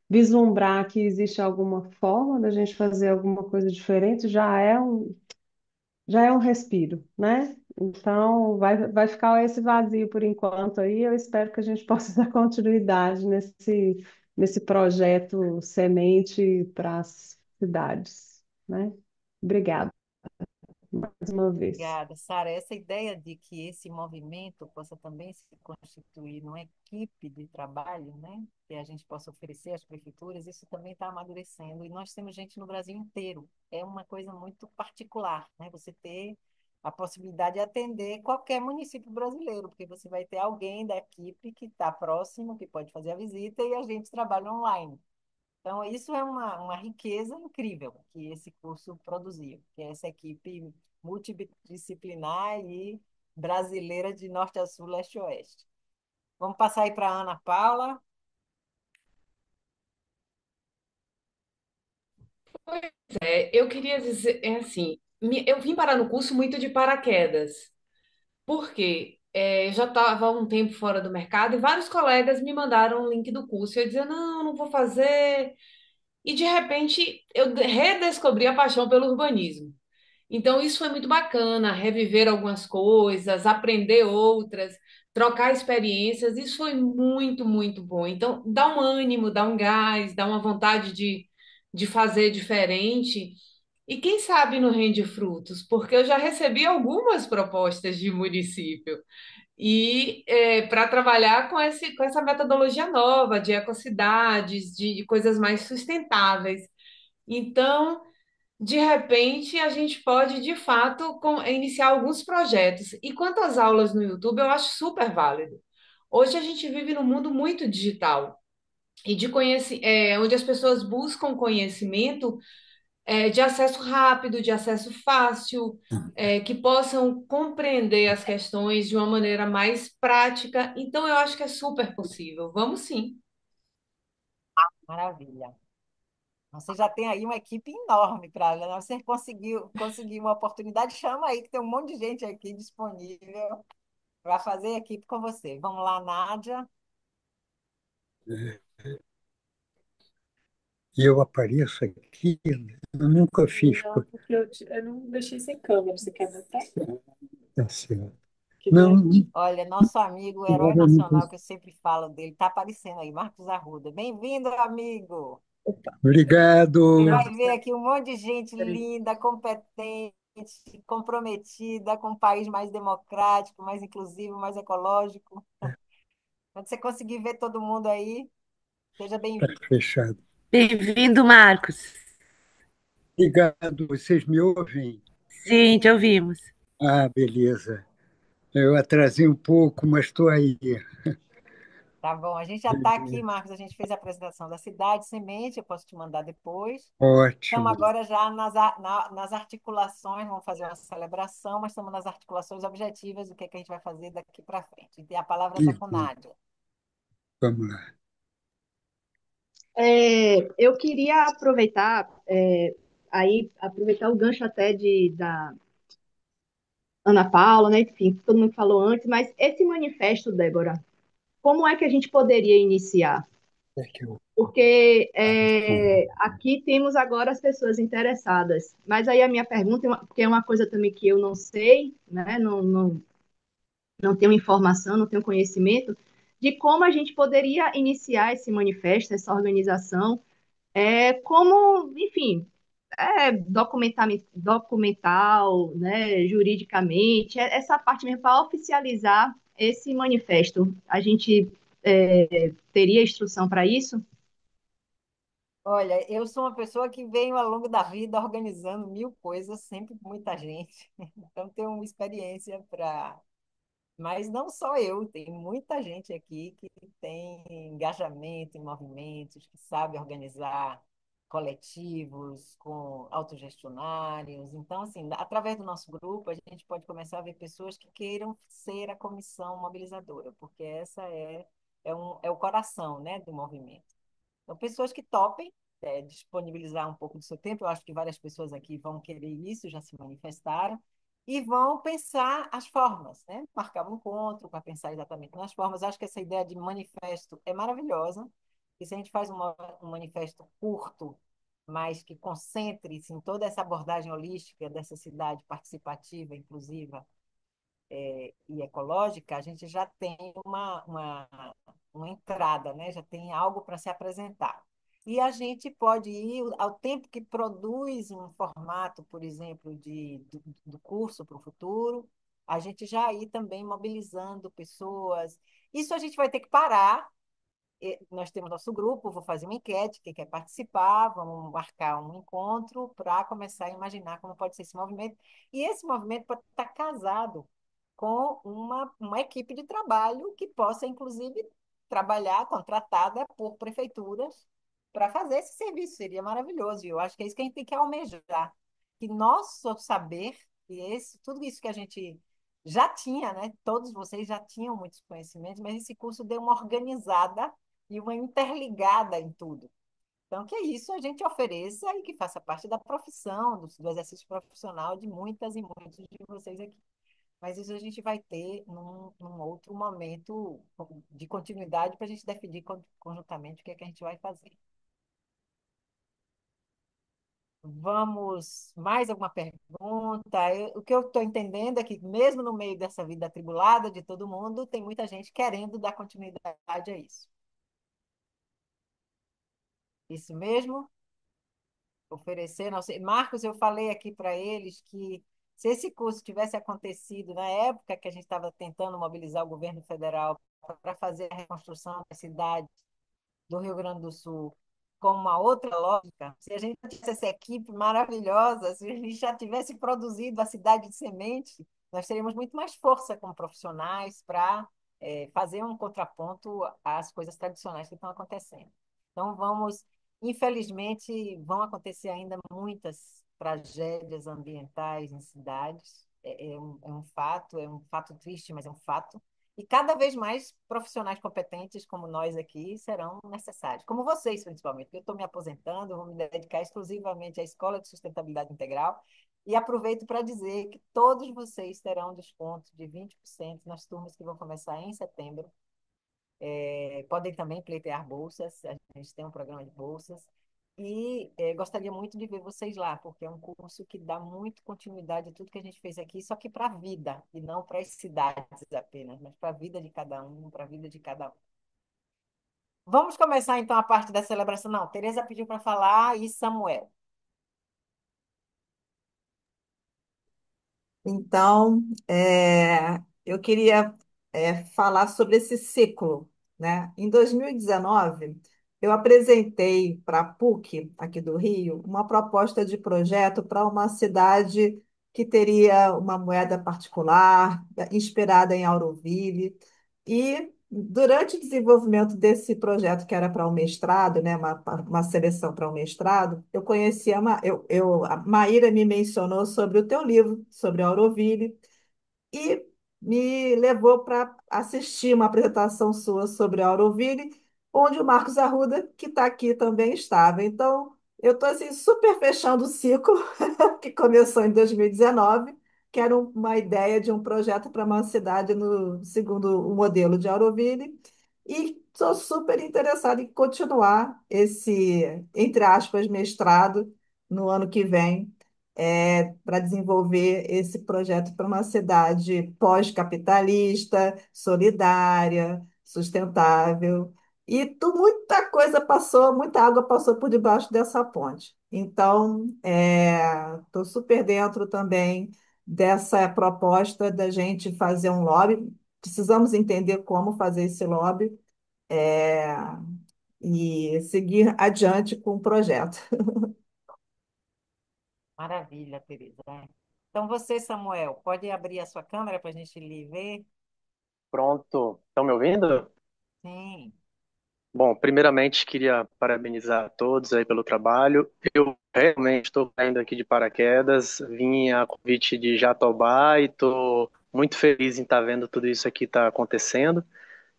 vislumbrar que existe alguma forma da gente fazer alguma coisa diferente, já é um respiro, né? Então, vai ficar esse vazio por enquanto aí. Eu espero que a gente possa dar continuidade nesse projeto Semente para as cidades, né? Obrigada mais uma vez. Obrigada, Sara. Essa ideia de que esse movimento possa também se constituir numa equipe de trabalho, né, que a gente possa oferecer às prefeituras, isso também está amadurecendo. E nós temos gente no Brasil inteiro. É uma coisa muito particular, né, você ter a possibilidade de atender qualquer município brasileiro, porque você vai ter alguém da equipe que está próximo, que pode fazer a visita, e a gente trabalha online. Então, isso é uma riqueza incrível que esse curso produziu, que é essa equipe multidisciplinar e brasileira de norte a sul, leste a oeste. Vamos passar aí para a Ana Paula. Eu queria dizer, assim, eu vim parar no curso muito de paraquedas, porque eu já estava há um tempo fora do mercado e vários colegas me mandaram o link do curso. Eu dizia, não, não vou fazer. E de repente eu redescobri a paixão pelo urbanismo. Então, isso foi muito bacana, reviver algumas coisas, aprender outras, trocar experiências, isso foi muito, muito bom. Então, dá um ânimo, dá um gás, dá uma vontade de fazer diferente. E quem sabe não rende frutos, porque eu já recebi algumas propostas de município e para trabalhar com essa metodologia nova de ecocidades, de coisas mais sustentáveis. Então, de repente, a gente pode, de fato, iniciar alguns projetos. E quanto às aulas no YouTube, eu acho super válido. Hoje a gente vive num mundo muito digital e onde as pessoas buscam conhecimento de acesso rápido, de acesso fácil, que possam compreender as questões de uma maneira mais prática. Então, eu acho que é super possível. Vamos sim. Maravilha. Você já tem aí uma equipe enorme para. Você conseguiu uma oportunidade, chama aí, que tem um monte de gente aqui disponível para fazer equipe com você. Vamos lá, Nádia. E eu apareço aqui, eu nunca fiz. Não, porque eu não deixei sem câmera. Você quer botar? Tá certo. Que Não, daí... Olha, nosso amigo, herói agora eu não nacional, consigo. que eu sempre falo dele, está aparecendo aí, Marcos Arruda. Bem-vindo, amigo. Você Obrigado. vai ver aqui um monte de gente linda, competente, comprometida com um país mais democrático, mais inclusivo, mais ecológico. Quando você conseguir ver todo mundo aí, seja Tá bem-vindo. fechado. Bem-vindo, Marcos. Obrigado. Vocês me ouvem? Sim, te ouvimos. Ah, beleza. Eu atrasei um pouco, mas estou aí. Tá bom, a gente já está aqui, Marcos. A gente fez a apresentação da cidade semente, eu posso te mandar depois. Estamos Ótimo. agora já nas articulações, vamos fazer uma celebração, mas estamos nas articulações objetivas do que a gente vai fazer daqui para frente. E a palavra Que está com bom. Nádia. Vamos lá. Eu queria aproveitar, aproveitar o gancho até da Ana Paula, né? Enfim, todo mundo falou antes, mas esse manifesto, Débora, como é que a gente poderia iniciar? Porque aqui temos agora as pessoas interessadas, mas aí a minha pergunta, porque é uma coisa também que eu não sei, né? Não tenho informação, não tenho conhecimento de como a gente poderia iniciar esse manifesto, essa organização, como, enfim, documental, né, juridicamente, essa parte mesmo para oficializar esse manifesto. A gente teria instrução para isso? Olha, eu sou uma pessoa que venho ao longo da vida organizando mil coisas, sempre com muita gente. Então, tenho uma experiência para. Mas não só eu, tem muita gente aqui que tem engajamento em movimentos, que sabe organizar coletivos com autogestionários. Então, assim, através do nosso grupo, a gente pode começar a ver pessoas que queiram ser a comissão mobilizadora, porque essa é o coração, né, do movimento. Então, pessoas que topem disponibilizar um pouco do seu tempo, eu acho que várias pessoas aqui vão querer isso, já se manifestaram, e vão pensar as formas, né? Marcar um encontro para pensar exatamente nas formas. Eu acho que essa ideia de manifesto é maravilhosa, e se a gente faz um manifesto curto, mas que concentre-se em toda essa abordagem holística dessa cidade participativa, inclusiva, e ecológica, a gente já tem uma entrada, né? Já tem algo para se apresentar. E a gente pode ir, ao tempo que produz um formato, por exemplo, do curso para o futuro, a gente já ir também mobilizando pessoas. Isso a gente vai ter que parar. Nós temos nosso grupo, vou fazer uma enquete, quem quer participar, vamos marcar um encontro para começar a imaginar como pode ser esse movimento. E esse movimento pode estar casado com uma equipe de trabalho que possa, inclusive, trabalhar contratada por prefeituras para fazer esse serviço. Seria maravilhoso. E eu acho que é isso que a gente tem que almejar. Que nosso saber, tudo isso que a gente já tinha, né? Todos vocês já tinham muitos conhecimentos, mas esse curso deu uma organizada e uma interligada em tudo. Então, que é isso a gente ofereça e que faça parte da profissão, do exercício profissional de muitas e muitos de vocês aqui. Mas isso a gente vai ter num outro momento de continuidade para a gente definir conjuntamente o que é que a gente vai fazer. Vamos, mais alguma pergunta? O que eu estou entendendo é que, mesmo no meio dessa vida atribulada de todo mundo, tem muita gente querendo dar continuidade a isso. Isso mesmo? Oferecer. Não sei. Marcos, eu falei aqui para eles que se esse curso tivesse acontecido na época que a gente estava tentando mobilizar o governo federal para fazer a reconstrução da cidade do Rio Grande do Sul com uma outra lógica, se a gente tivesse essa equipe maravilhosa, se a gente já tivesse produzido a cidade de semente, nós teríamos muito mais força como profissionais para fazer um contraponto às coisas tradicionais que estão acontecendo. Então, infelizmente, vão acontecer ainda muitas tragédias ambientais em cidades. É um fato triste, mas é um fato. E cada vez mais profissionais competentes como nós aqui serão necessários, como vocês, principalmente. Eu estou me aposentando, vou me dedicar exclusivamente à Escola de Sustentabilidade Integral e aproveito para dizer que todos vocês terão desconto de 20% nas turmas que vão começar em setembro. Podem também pleitear bolsas, a gente tem um programa de bolsas. E gostaria muito de ver vocês lá, porque é um curso que dá muito continuidade a tudo que a gente fez aqui, só que para a vida, e não para as cidades apenas, mas para a vida de cada um, para a vida de cada um. Vamos começar então a parte da celebração. Não, Tereza pediu para falar e Samuel. Então, eu queria falar sobre esse ciclo, né? Em 2019, eu apresentei para a PUC, aqui do Rio, uma proposta de projeto para uma cidade que teria uma moeda particular, inspirada em Auroville. E, durante o desenvolvimento desse projeto, que era para um mestrado, né? Uma seleção para um mestrado, eu conheci a Maíra me mencionou sobre o teu livro, sobre Auroville, e me levou para assistir uma apresentação sua sobre Auroville, onde o Marcos Arruda, que está aqui, também estava. Então, eu estou assim, super fechando o ciclo que começou em 2019, que era uma ideia de um projeto para uma cidade no segundo o modelo de Auroville, e sou super interessada em continuar esse, entre aspas, mestrado no ano que vem, para desenvolver esse projeto para uma cidade pós-capitalista, solidária, sustentável. E muita coisa passou, muita água passou por debaixo dessa ponte. Então, estou super dentro também dessa proposta da gente fazer um lobby. Precisamos entender como fazer esse lobby, é, e seguir adiante com o projeto. Maravilha, Tereza. Então, você, Samuel, pode abrir a sua câmera para a gente lhe ver? Pronto. Estão me ouvindo? Sim. Bom, primeiramente queria parabenizar a todos aí pelo trabalho. Eu realmente estou caindo aqui de paraquedas, vim a convite de Jatobá e estou muito feliz em estar vendo tudo isso aqui estar acontecendo.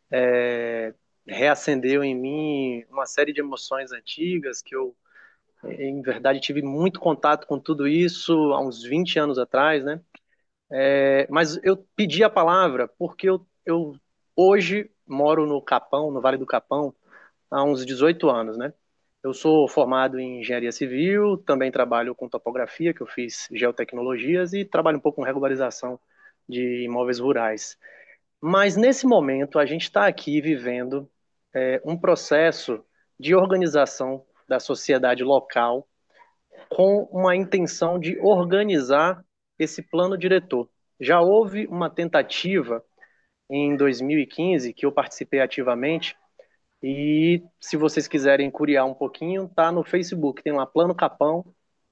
É, reacendeu em mim uma série de emoções antigas que eu, em verdade, tive muito contato com tudo isso há uns 20 anos atrás, né? Mas eu pedi a palavra porque eu hoje moro no Capão, no Vale do Capão, há uns 18 anos, né? Eu sou formado em engenharia civil, também trabalho com topografia, que eu fiz geotecnologias e trabalho um pouco com regularização de imóveis rurais. Mas nesse momento a gente está aqui vivendo um processo de organização da sociedade local com uma intenção de organizar esse plano diretor. Já houve uma tentativa em 2015 que eu participei ativamente e se vocês quiserem curiar um pouquinho, tá no Facebook, tem lá Plano Capão,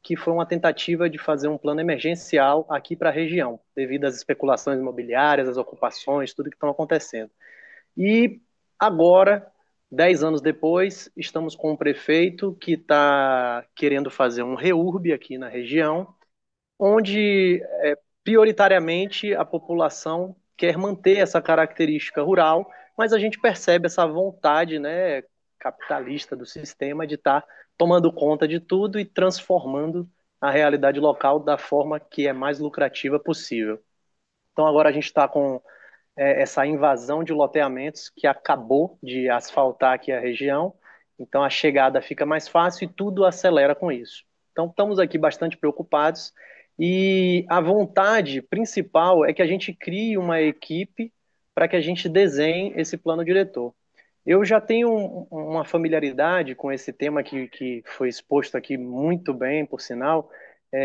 que foi uma tentativa de fazer um plano emergencial aqui para a região, devido às especulações imobiliárias, às ocupações, tudo que estão acontecendo. E agora, 10 anos depois, estamos com um prefeito que está querendo fazer um reurb aqui na região, onde prioritariamente a população quer manter essa característica rural, mas a gente percebe essa vontade, né, capitalista do sistema de estar tomando conta de tudo e transformando a realidade local da forma que é mais lucrativa possível. Então agora a gente está com essa invasão de loteamentos que acabou de asfaltar aqui a região, então a chegada fica mais fácil e tudo acelera com isso. Então estamos aqui bastante preocupados e a vontade principal é que a gente crie uma equipe para que a gente desenhe esse plano diretor. Eu já tenho uma familiaridade com esse tema que foi exposto aqui muito bem, por sinal.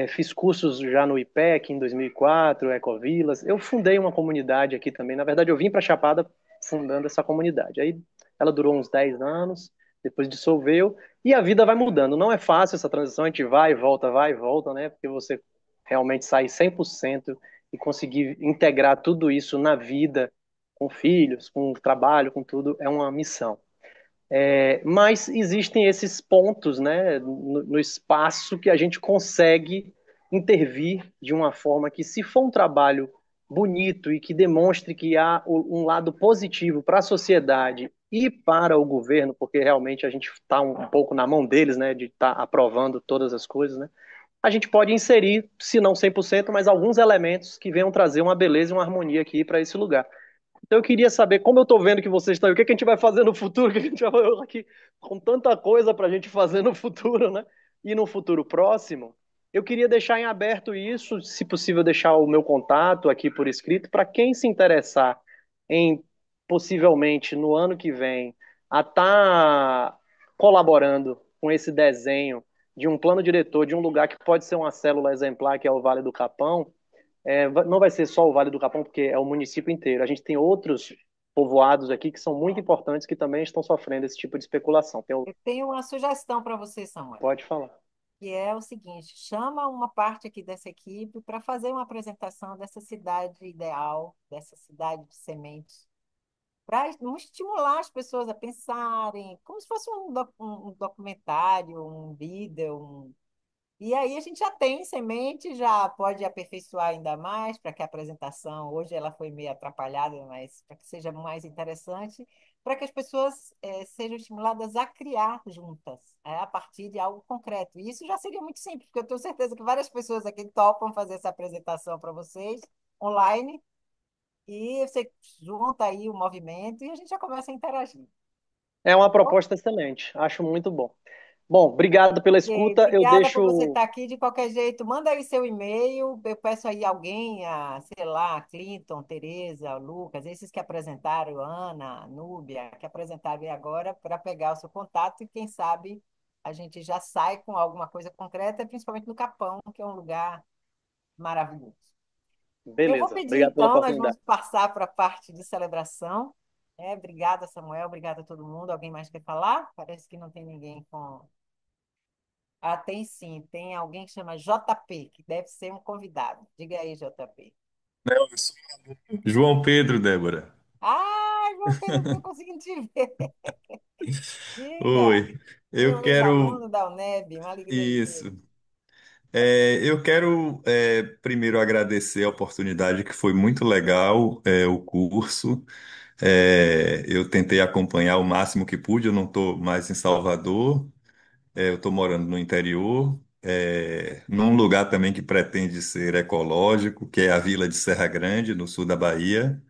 Fiz cursos já no IPEC em 2004, Ecovilas. Eu fundei uma comunidade aqui também. Na verdade, eu vim para Chapada fundando essa comunidade. Aí ela durou uns 10 anos, depois dissolveu e a vida vai mudando. Não é fácil essa transição, a gente vai e volta, né? Porque você realmente sai 100% e conseguir integrar tudo isso na vida, com filhos, com trabalho, com tudo, é uma missão. Mas existem esses pontos, né, no espaço que a gente consegue intervir de uma forma que, se for um trabalho bonito e que demonstre que há um lado positivo para a sociedade e para o governo, porque realmente a gente está um pouco na mão deles, né, de estar aprovando todas as coisas, né, a gente pode inserir, se não 100%, mas alguns elementos que venham trazer uma beleza e uma harmonia aqui para esse lugar. Então eu queria saber, como eu estou vendo que vocês estão, o que, que a gente vai fazer no futuro, o que a gente vai fazer aqui com tanta coisa para a gente fazer no futuro, né? E no futuro próximo, eu queria deixar em aberto isso, se possível deixar o meu contato aqui por escrito, para quem se interessar em, possivelmente, no ano que vem, a estar colaborando com esse desenho de um plano diretor de um lugar que pode ser uma célula exemplar, que é o Vale do Capão. Não vai ser só o Vale do Capão, porque é o município inteiro. A gente tem outros povoados aqui que são muito importantes que também estão sofrendo esse tipo de especulação. Eu tenho uma sugestão para você, Samuel, Pode falar. que é o seguinte: chama uma parte aqui dessa equipe para fazer uma apresentação dessa cidade ideal, dessa cidade de sementes, para estimular as pessoas a pensarem, como se fosse um documentário, um vídeo, e aí a gente já tem semente, já pode aperfeiçoar ainda mais para que a apresentação, hoje ela foi meio atrapalhada, mas para que seja mais interessante. para que as pessoas sejam estimuladas a criar juntas, a partir de algo concreto. E isso já seria muito simples, porque eu tenho certeza que várias pessoas aqui topam fazer essa apresentação para vocês online, e você junta aí o movimento e a gente já começa a interagir. É uma proposta excelente, acho muito bom. Bom, obrigado pela Ok, escuta. Eu obrigada por você deixo. estar aqui. De qualquer jeito, manda aí seu e-mail. Eu peço aí alguém, sei lá, Clinton, Tereza, Lucas, esses que apresentaram, Ana, Núbia, que apresentaram aí agora, para pegar o seu contato e quem sabe a gente já sai com alguma coisa concreta, principalmente no Capão, que é um lugar maravilhoso. Eu vou Beleza, pedir, obrigado pela então, nós vamos oportunidade. passar para a parte de celebração. Obrigada, Samuel, obrigada a todo mundo. Alguém mais quer falar? Parece que não tem ninguém com. Ah, tem sim, tem alguém que chama JP, que deve ser um convidado. Diga aí, JP. Não, eu sou João Pedro, Débora. Ah, João Pedro, estou conseguindo te ver. Diga. Oi, eu Meu quero ex-aluno da UNEB, uma alegria de isso. vê-lo. Eu quero primeiro agradecer a oportunidade, que foi muito legal, o curso. Eu tentei acompanhar o máximo que pude. Eu não estou mais em Salvador, eu estou morando no interior, num lugar também que pretende ser ecológico, que é a Vila de Serra Grande, no sul da Bahia.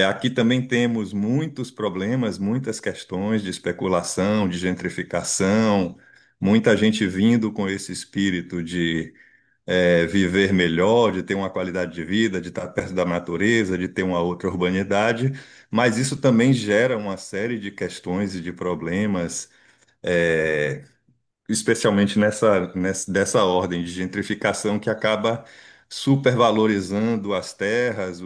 Aqui também temos muitos problemas, muitas questões de especulação, de gentrificação, muita gente vindo com esse espírito de viver melhor, de ter uma qualidade de vida, de estar perto da natureza, de ter uma outra urbanidade, mas isso também gera uma série de questões e de problemas, é, especialmente dessa ordem de gentrificação que acaba supervalorizando as terras,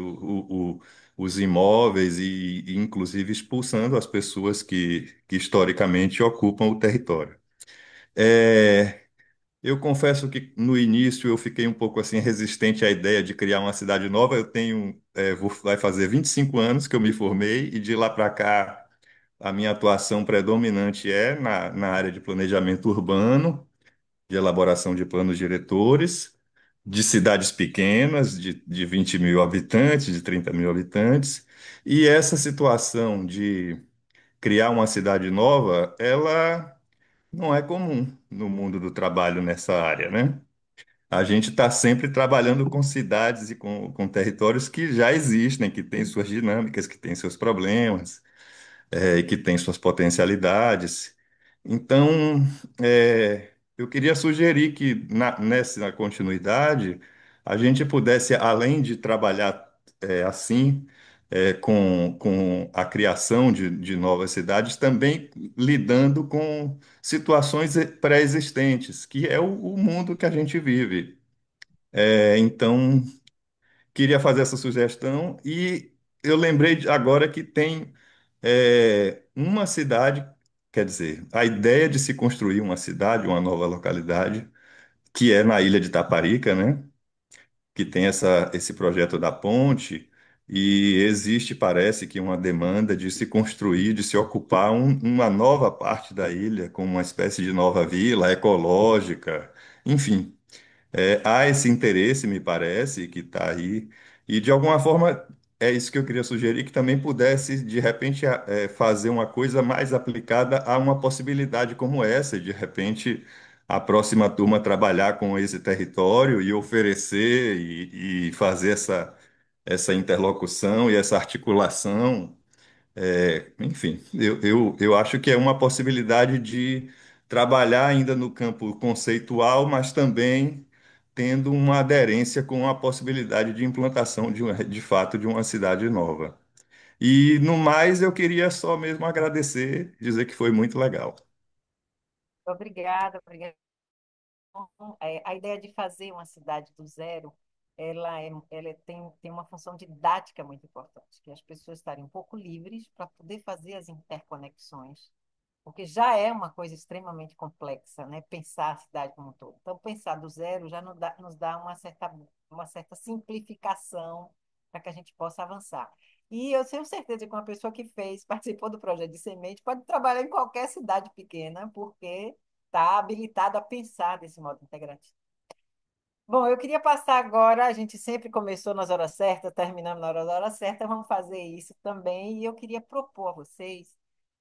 os imóveis e, inclusive, expulsando as pessoas que historicamente ocupam o território. É, eu confesso que no início eu fiquei um pouco assim resistente à ideia de criar uma cidade nova. Vai fazer 25 anos que eu me formei e de lá para cá a minha atuação predominante é na área de planejamento urbano, de elaboração de planos diretores, de cidades pequenas, de 20 mil habitantes, de 30 mil habitantes. E essa situação de criar uma cidade nova, ela não é comum no mundo do trabalho nessa área, né? A gente está sempre trabalhando com cidades e com territórios que já existem, que têm suas dinâmicas, que têm seus problemas, e que têm suas potencialidades. Então, eu queria sugerir que nessa continuidade a gente pudesse, além de trabalhar assim, com a criação de novas cidades, também lidando com situações pré-existentes, que é o mundo que a gente vive. Então, queria fazer essa sugestão e eu lembrei agora que tem uma cidade, quer dizer, a ideia de se construir uma cidade, uma nova localidade, que é na ilha de Taparica, né? Que tem esse projeto da ponte, e existe, parece que, uma demanda de se construir, de se ocupar uma nova parte da ilha, com uma espécie de nova vila ecológica, enfim. Há esse interesse, me parece, que está aí, e de alguma forma é isso que eu queria sugerir, que também pudesse, de repente, fazer uma coisa mais aplicada a uma possibilidade como essa, de repente a próxima turma trabalhar com esse território e oferecer e fazer essa interlocução e essa articulação. Enfim, eu acho que é uma possibilidade de trabalhar ainda no campo conceitual, mas também tendo uma aderência com a possibilidade de implantação de fato de uma cidade nova. E no mais, eu queria só mesmo agradecer, dizer que foi muito legal. Obrigada, obrigada. A ideia de fazer uma cidade do zero, tem uma função didática muito importante, que é as pessoas estarem um pouco livres para poder fazer as interconexões, porque já é uma coisa extremamente complexa, né? Pensar a cidade como um todo. Então, pensar do zero já nos dá uma certa simplificação para que a gente possa avançar. E eu tenho certeza que uma pessoa que participou do projeto de semente, pode trabalhar em qualquer cidade pequena, porque está habilitado a pensar desse modo integrativo. Bom, eu queria passar agora, a gente sempre começou nas horas certas, terminamos na hora certa, vamos fazer isso também. E eu queria propor a vocês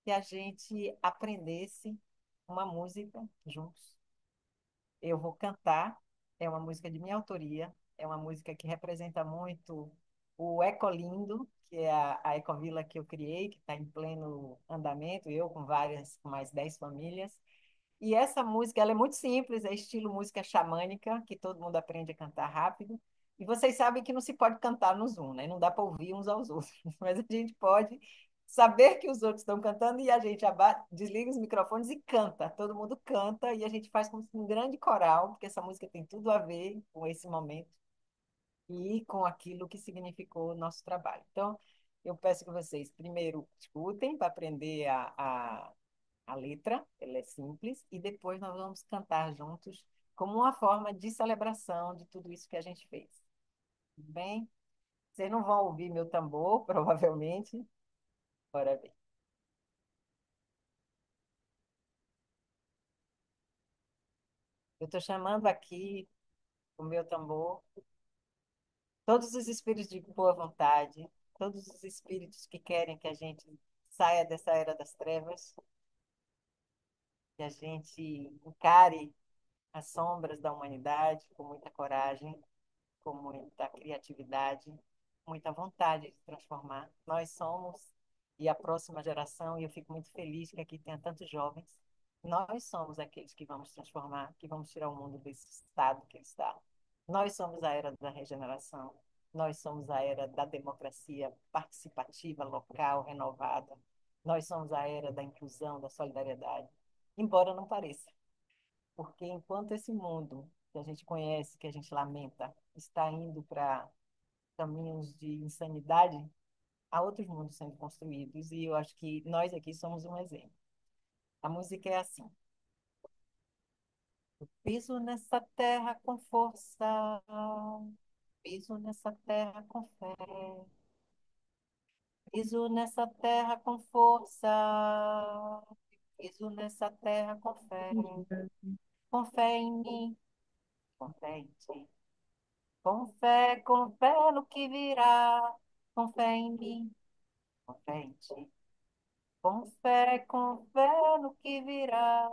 que a gente aprendesse uma música juntos. Eu vou cantar, é uma música de minha autoria, é uma música que representa muito o Ecolindo, que é a ecovila que eu criei, que está em pleno andamento, eu com mais 10 famílias. E essa música, ela é muito simples, é estilo música xamânica, que todo mundo aprende a cantar rápido. E vocês sabem que não se pode cantar no Zoom, né? Não dá para ouvir uns aos outros, mas a gente pode saber que os outros estão cantando e a gente desliga os microfones e canta. Todo mundo canta e a gente faz como um grande coral, porque essa música tem tudo a ver com esse momento e com aquilo que significou o nosso trabalho. Então, eu peço que vocês primeiro escutem para aprender a letra, ela é simples, e depois nós vamos cantar juntos como uma forma de celebração de tudo isso que a gente fez. Tudo bem? Vocês não vão ouvir meu tambor, provavelmente. Bora ver. Eu estou chamando aqui o meu tambor, todos os espíritos de boa vontade, todos os espíritos que querem que a gente saia dessa era das trevas, que a gente encare as sombras da humanidade com muita coragem, com muita criatividade, muita vontade de transformar. Nós somos, e a próxima geração, e eu fico muito feliz que aqui tenha tantos jovens, nós somos aqueles que vamos transformar, que vamos tirar o mundo desse estado que ele está. Nós somos a era da regeneração, nós somos a era da democracia participativa, local, renovada. Nós somos a era da inclusão, da solidariedade. Embora não pareça. Porque enquanto esse mundo que a gente conhece, que a gente lamenta, está indo para caminhos de insanidade, há outros mundos sendo construídos e eu acho que nós aqui somos um exemplo. A música é assim: eu piso nessa terra com força, piso nessa terra com fé, piso nessa terra com força, piso nessa terra com fé em mim, com fé em ti. Com fé no que virá, com fé em mim, com fé em ti. Com fé no que virá,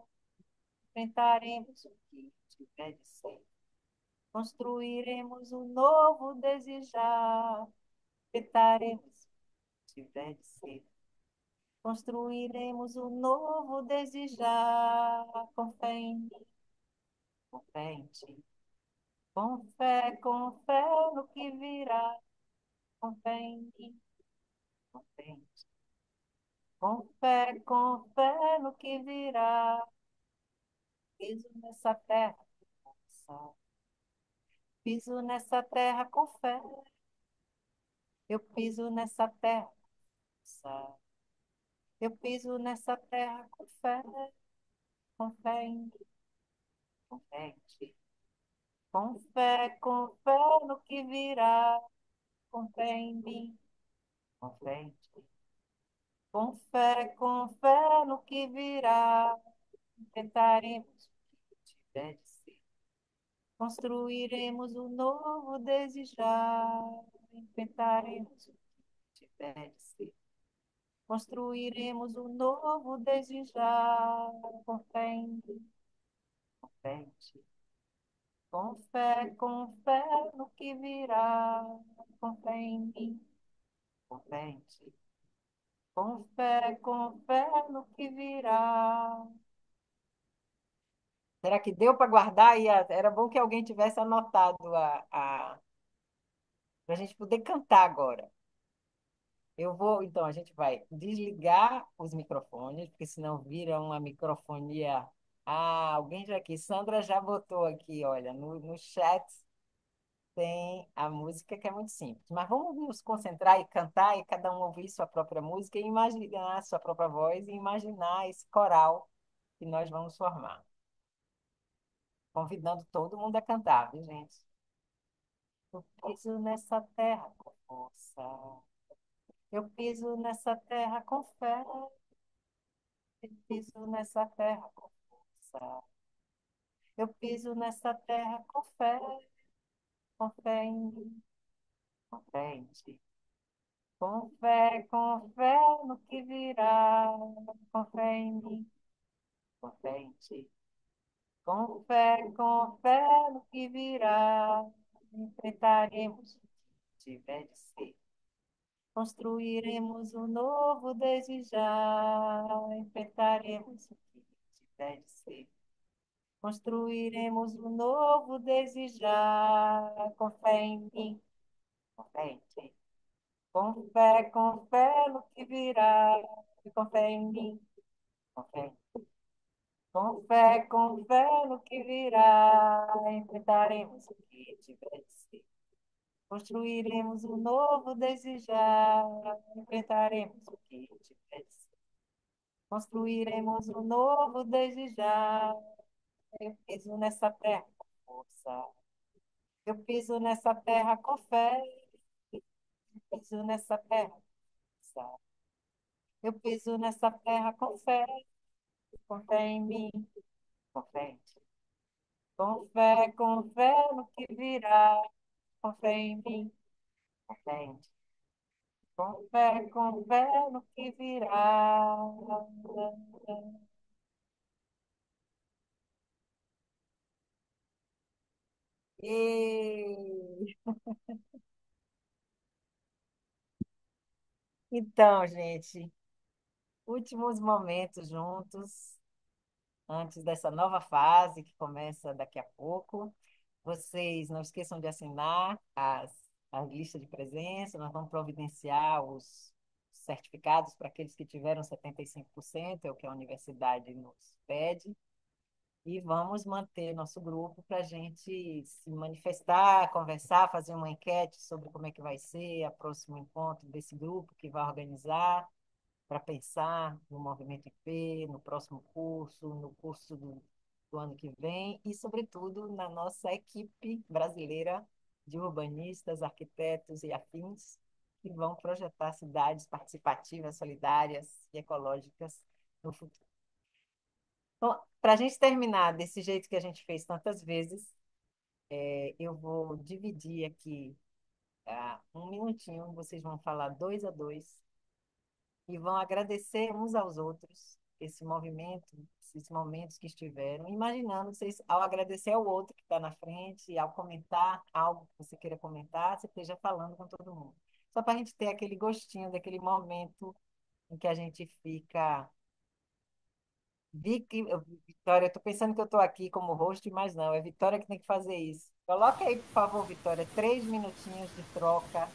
enfrentaremos o que tiver de ser. Construiremos um novo desejar, enfrentaremos o que tiver de ser. Construiremos um novo desejar, com fé em mim, com fé em ti. Com fé no que virá, com fé em mim, com fé em ti. Com fé no que virá, piso nessa terra com força. Piso nessa terra com fé, eu piso nessa terra com força. Eu piso nessa terra com fé em mim, com fé em ti. Com fé no que virá, com fé em mim, com fé em ti. Com fé no que virá, tentaremos o que tiver de ser. Construiremos um novo desejar, inventaremos o que tiver de ser. Construiremos um novo desejar, com fé em mim, com fé em ti. Com fé no que virá, com fé em mim, com fé em ti. Com fé no que virá. Será que deu para guardar? Era bom que alguém tivesse anotado para a gente poder cantar agora. Eu vou, então, a gente vai desligar os microfones, porque senão vira uma microfonia. Ah, alguém já aqui, Sandra já botou aqui, olha, no chat tem a música que é muito simples. Mas vamos nos concentrar e cantar e cada um ouvir sua própria música e imaginar sua própria voz e imaginar esse coral que nós vamos formar. Convidando todo mundo a cantar, viu, gente? Eu piso nessa terra com força. Eu piso nessa terra com fé. Eu piso nessa terra com força. Eu piso nessa terra com fé. com fé em mim, com fé em ti. Com fé no que virá, com fé em mim, com fé em ti. Com fé no que virá, enfrentaremos o que tiver de ser. Construiremos um novo desde já, enfrentaremos o que tiver de ser. Construiremos um novo desde já, com fé em mim, com fé em ti. Com fé no que virá, com fé em mim, com fé em ti. Com fé no que virá, enfrentaremos o que tiver de ser. Construiremos um novo desde já, enfrentaremos o que tiver de ser. Construiremos um novo desde já. Eu piso nessa terra com força. Eu piso nessa terra com fé. Eu piso nessa terra com força. Eu piso nessa terra com fé em mim, com fé em ti. Com fé no que virá, com fé em mim, com fé em ti. Com fé no que virá. E... Então, gente, últimos momentos juntos, antes dessa nova fase que começa daqui a pouco. Vocês não esqueçam de assinar a lista de presença, nós vamos providenciar os certificados para aqueles que tiveram 75%, é o que a universidade nos pede. E vamos manter nosso grupo para a gente se manifestar, conversar, fazer uma enquete sobre como é que vai ser o próximo encontro desse grupo que vai organizar, para pensar no Movimento IP, no próximo curso, no curso do ano que vem e, sobretudo, na nossa equipe brasileira de urbanistas, arquitetos e afins que vão projetar cidades participativas, solidárias e ecológicas no futuro. Então, para a gente terminar desse jeito que a gente fez tantas vezes, eu vou dividir aqui um minutinho, vocês vão falar dois a dois e vão agradecer uns aos outros esse movimento, esses momentos que estiveram, imaginando vocês, ao agradecer ao outro que está na frente, ao comentar algo que você queira comentar, você esteja falando com todo mundo. Só para a gente ter aquele gostinho daquele momento em que a gente fica. Vitória, eu estou pensando que eu estou aqui como host, mas não, é Vitória que tem que fazer isso. Coloca aí, por favor, Vitória, 3 minutinhos de troca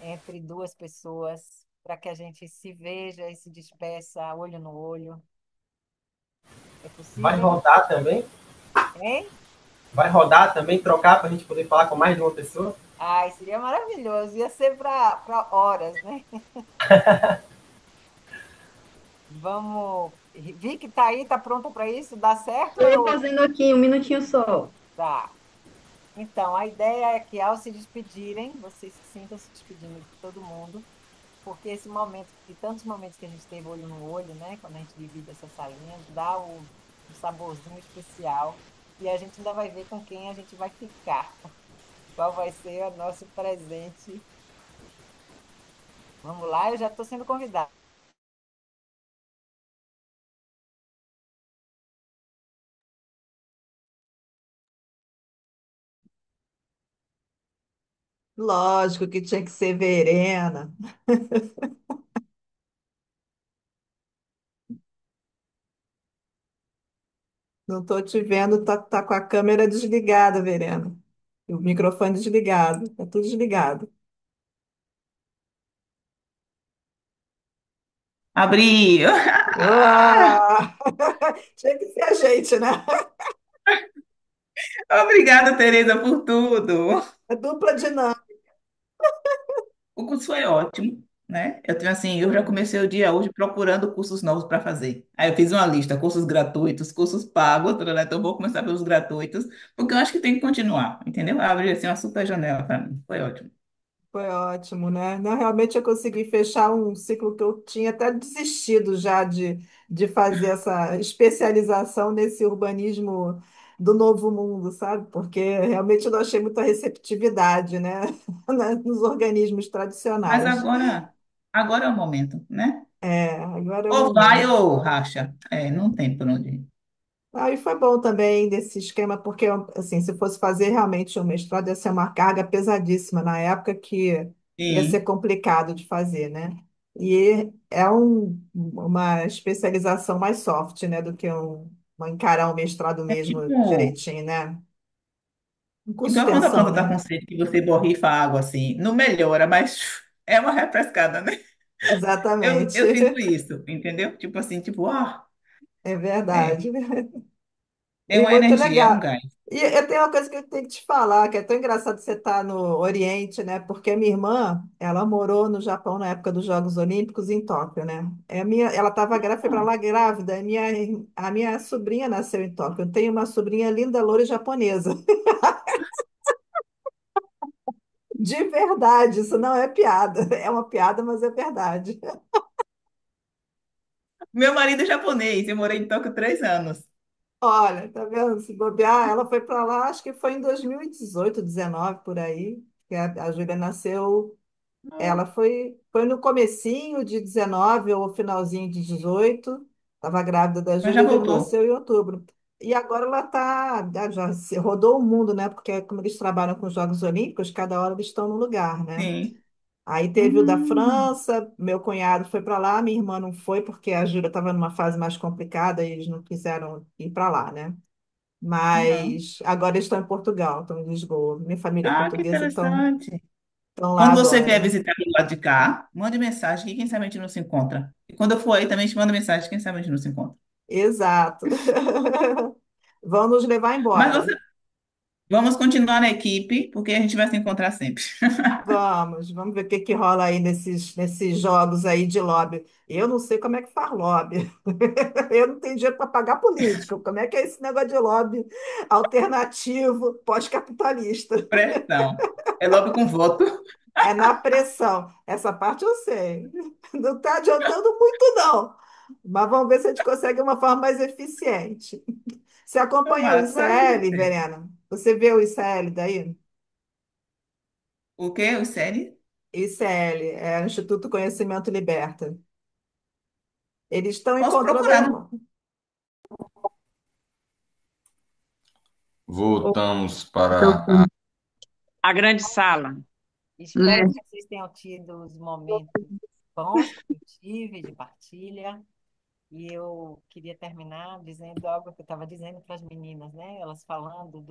entre duas pessoas, para que a gente se veja e se despeça olho no olho. É Vai possível? rodar também? Hein? Vai rodar também, trocar para a gente poder falar com mais de uma pessoa? Ai, seria maravilhoso. Ia ser para horas, né? Vamos. Vicky, tá aí, tá pronta para isso? Dá certo? Estou fazendo aqui um minutinho só. Tá. Então, a ideia é que ao se despedirem, vocês se sintam se despedindo de todo mundo, porque esse momento, e tantos momentos que a gente teve olho no olho, né? Quando a gente divide essa salinha, dá um saborzinho especial. E a gente ainda vai ver com quem a gente vai ficar. Qual vai ser o nosso presente. Vamos lá, eu já estou sendo convidada. Lógico que tinha que ser Verena. Não estou te vendo, tá com a câmera desligada, Verena. E o microfone desligado, tá tudo desligado. Abriu! Ah! Tinha que ser a gente, né? Obrigada, Tereza, por tudo. É dupla dinâmica. O curso foi ótimo, né? Eu tenho assim, eu já comecei o dia hoje procurando cursos novos para fazer. Aí eu fiz uma lista, cursos gratuitos, cursos pagos, né? Então eu vou começar pelos gratuitos, porque eu acho que tem que continuar, entendeu? Abriu assim uma super janela para mim. Foi ótimo. Foi ótimo, né? Não, realmente eu consegui fechar um ciclo que eu tinha até desistido já de fazer essa especialização nesse urbanismo do novo mundo, sabe? Porque realmente eu não achei muita receptividade, né? Nos organismos Mas tradicionais. agora é o momento, né? Agora é o Ou vai momento. ou racha. Não tem por onde ir. Aí foi bom também desse esquema, porque assim, se fosse fazer realmente um mestrado, ia ser uma carga pesadíssima na época que ia ser Sim, complicado de fazer, né? E é uma especialização mais soft, né, do que encarar um mestrado mesmo tipo. direitinho, né? Um curso de Então, quando a extensão, planta está né? com sede, que você borrifa a água assim, não melhora, mas é uma refrescada, né? Eu Exatamente. sinto isso, entendeu? Tipo assim, tipo, É é, verdade. tem E uma muito energia, é um legal. gás. E eu tenho uma coisa que eu tenho que te falar, que é tão engraçado você estar no Oriente, né? Porque a minha irmã, ela morou no Japão na época dos Jogos Olímpicos em Tóquio, né? Ela estava grávida, foi para lá grávida, e a minha sobrinha nasceu em Tóquio. Eu tenho uma sobrinha linda, loura e japonesa. De verdade, isso não é piada. É uma piada, mas é verdade. Meu marido é japonês, eu morei em Tóquio 3 anos. Olha, tá vendo? Se bobear, ela foi para lá, acho que foi em 2018, 19, por aí, que a Júlia nasceu. Ela foi no comecinho de 19 ou finalzinho de 18. Estava grávida da Mas já Júlia, e ele voltou. nasceu em outubro. E agora ela rodou o mundo, né? Porque como eles trabalham com os Jogos Olímpicos, cada hora eles estão num lugar, né? Sim. Aí teve o da Hum, França, meu cunhado foi para lá, minha irmã não foi porque a Júlia estava numa fase mais complicada e eles não quiseram ir para lá, né? uhum. Mas agora eles estão em Portugal, estão em Lisboa. Minha família é Ah, que portuguesa, então interessante. estão lá Quando você vier agora. visitar do lado de cá, mande mensagem que quem sabe a gente não se encontra. E quando eu for aí também te manda mensagem, quem sabe a gente não se encontra. Exato. Vão nos levar Mas embora. vamos continuar na equipe, porque a gente vai se encontrar sempre. Vamos ver o que que rola aí nesses jogos aí de lobby. Eu não sei como é que faz lobby. Eu não tenho dinheiro para pagar político. Como é que é esse negócio de lobby alternativo pós-capitalista? Pressão. É logo com voto. É na pressão. Essa parte eu sei. Não está adiantando muito, não. Mas vamos ver se a gente consegue uma forma mais eficiente. Você acompanha o Tomara que dê ICL, certo. Verena? Você vê o ICL daí? O quê? O série? ICL, é o Instituto Conhecimento Liberta. Eles estão Posso procurar, né? encontrando. Voltamos para a grande sala. Espero que vocês tenham tido os momentos bons que eu tive de partilha. E eu queria terminar dizendo algo que eu estava dizendo para as meninas, né? Elas falando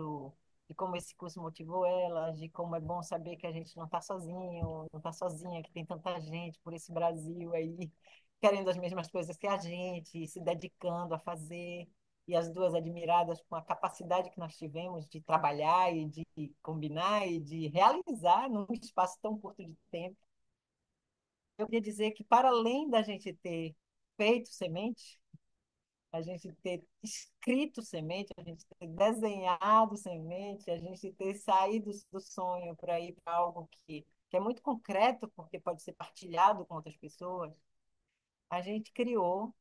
de como esse curso motivou elas, de como é bom saber que a gente não está sozinho, não está sozinha, que tem tanta gente por esse Brasil aí, querendo as mesmas coisas que a gente, se dedicando a fazer. E as duas admiradas com a capacidade que nós tivemos de trabalhar e de combinar e de realizar num espaço tão curto de tempo. Eu queria dizer que, para além da gente ter feito semente, a gente ter escrito semente, a gente ter desenhado semente, a gente ter saído do sonho para ir para algo que é muito concreto, porque pode ser partilhado com outras pessoas, a gente criou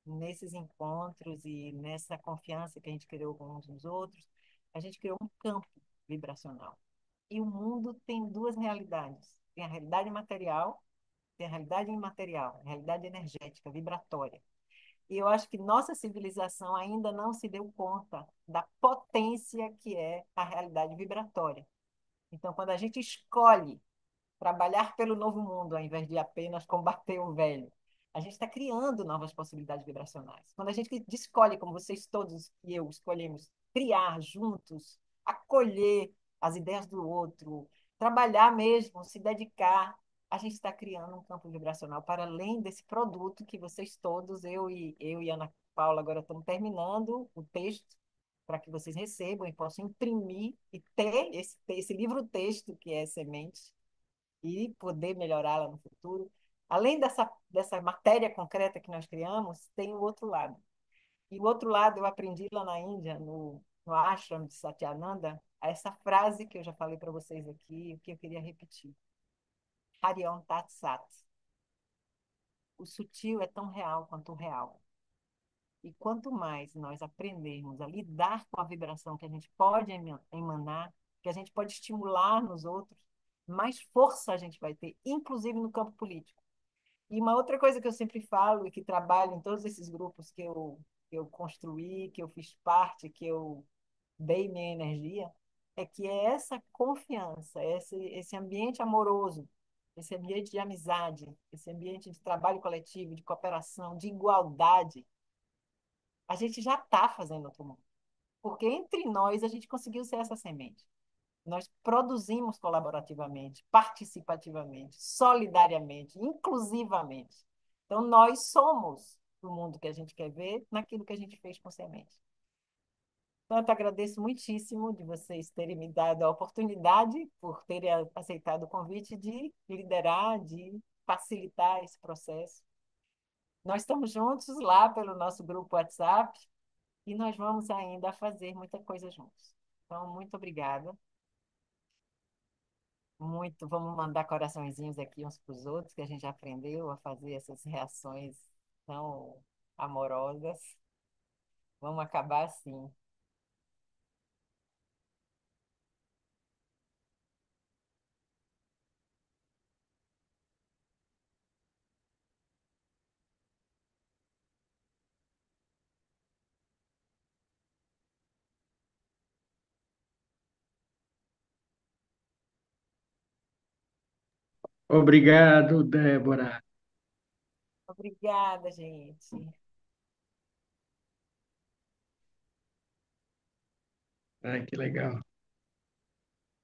nesses encontros e nessa confiança que a gente criou com uns nos outros, a gente criou um campo vibracional. E o mundo tem duas realidades. Tem a realidade material, tem a realidade imaterial, a realidade energética, vibratória. E eu acho que nossa civilização ainda não se deu conta da potência que é a realidade vibratória. Então, quando a gente escolhe trabalhar pelo novo mundo, ao invés de apenas combater o velho, a gente está criando novas possibilidades vibracionais. Quando a gente escolhe, como vocês todos e eu escolhemos, criar juntos, acolher as ideias do outro, trabalhar mesmo, se dedicar, a gente está criando um campo vibracional para além desse produto que vocês todos, eu e Ana Paula, agora estamos terminando o texto para que vocês recebam e possam imprimir e ter esse livro-texto que é Semente e poder melhorá-la no futuro. Além dessa matéria concreta que nós criamos, tem o outro lado. E o outro lado eu aprendi lá na Índia, no ashram de Satyananda, essa frase que eu já falei para vocês aqui, o que eu queria repetir. Harion Tat Sat. O sutil é tão real quanto o real. E quanto mais nós aprendermos a lidar com a vibração que a gente pode emanar, que a gente pode estimular nos outros, mais força a gente vai ter, inclusive no campo político. E uma outra coisa que eu sempre falo e que trabalho em todos esses grupos que eu construí, que eu fiz parte, que eu dei minha energia, é que é essa confiança, esse ambiente amoroso, esse ambiente de amizade, esse ambiente de trabalho coletivo, de cooperação, de igualdade, a gente já está fazendo outro mundo. Porque entre nós a gente conseguiu ser essa semente. Nós produzimos colaborativamente, participativamente, solidariamente, inclusivamente. Então, nós somos o mundo que a gente quer ver naquilo que a gente fez com semente. Portanto, agradeço muitíssimo de vocês terem me dado a oportunidade, por terem aceitado o convite de liderar, de facilitar esse processo. Nós estamos juntos lá pelo nosso grupo WhatsApp e nós vamos ainda fazer muita coisa juntos. Então, muito obrigada. Muito, vamos mandar coraçõezinhos aqui uns para os outros, que a gente aprendeu a fazer essas reações tão amorosas. Vamos acabar assim. Obrigado, Débora. Obrigada, gente. Ai, que legal.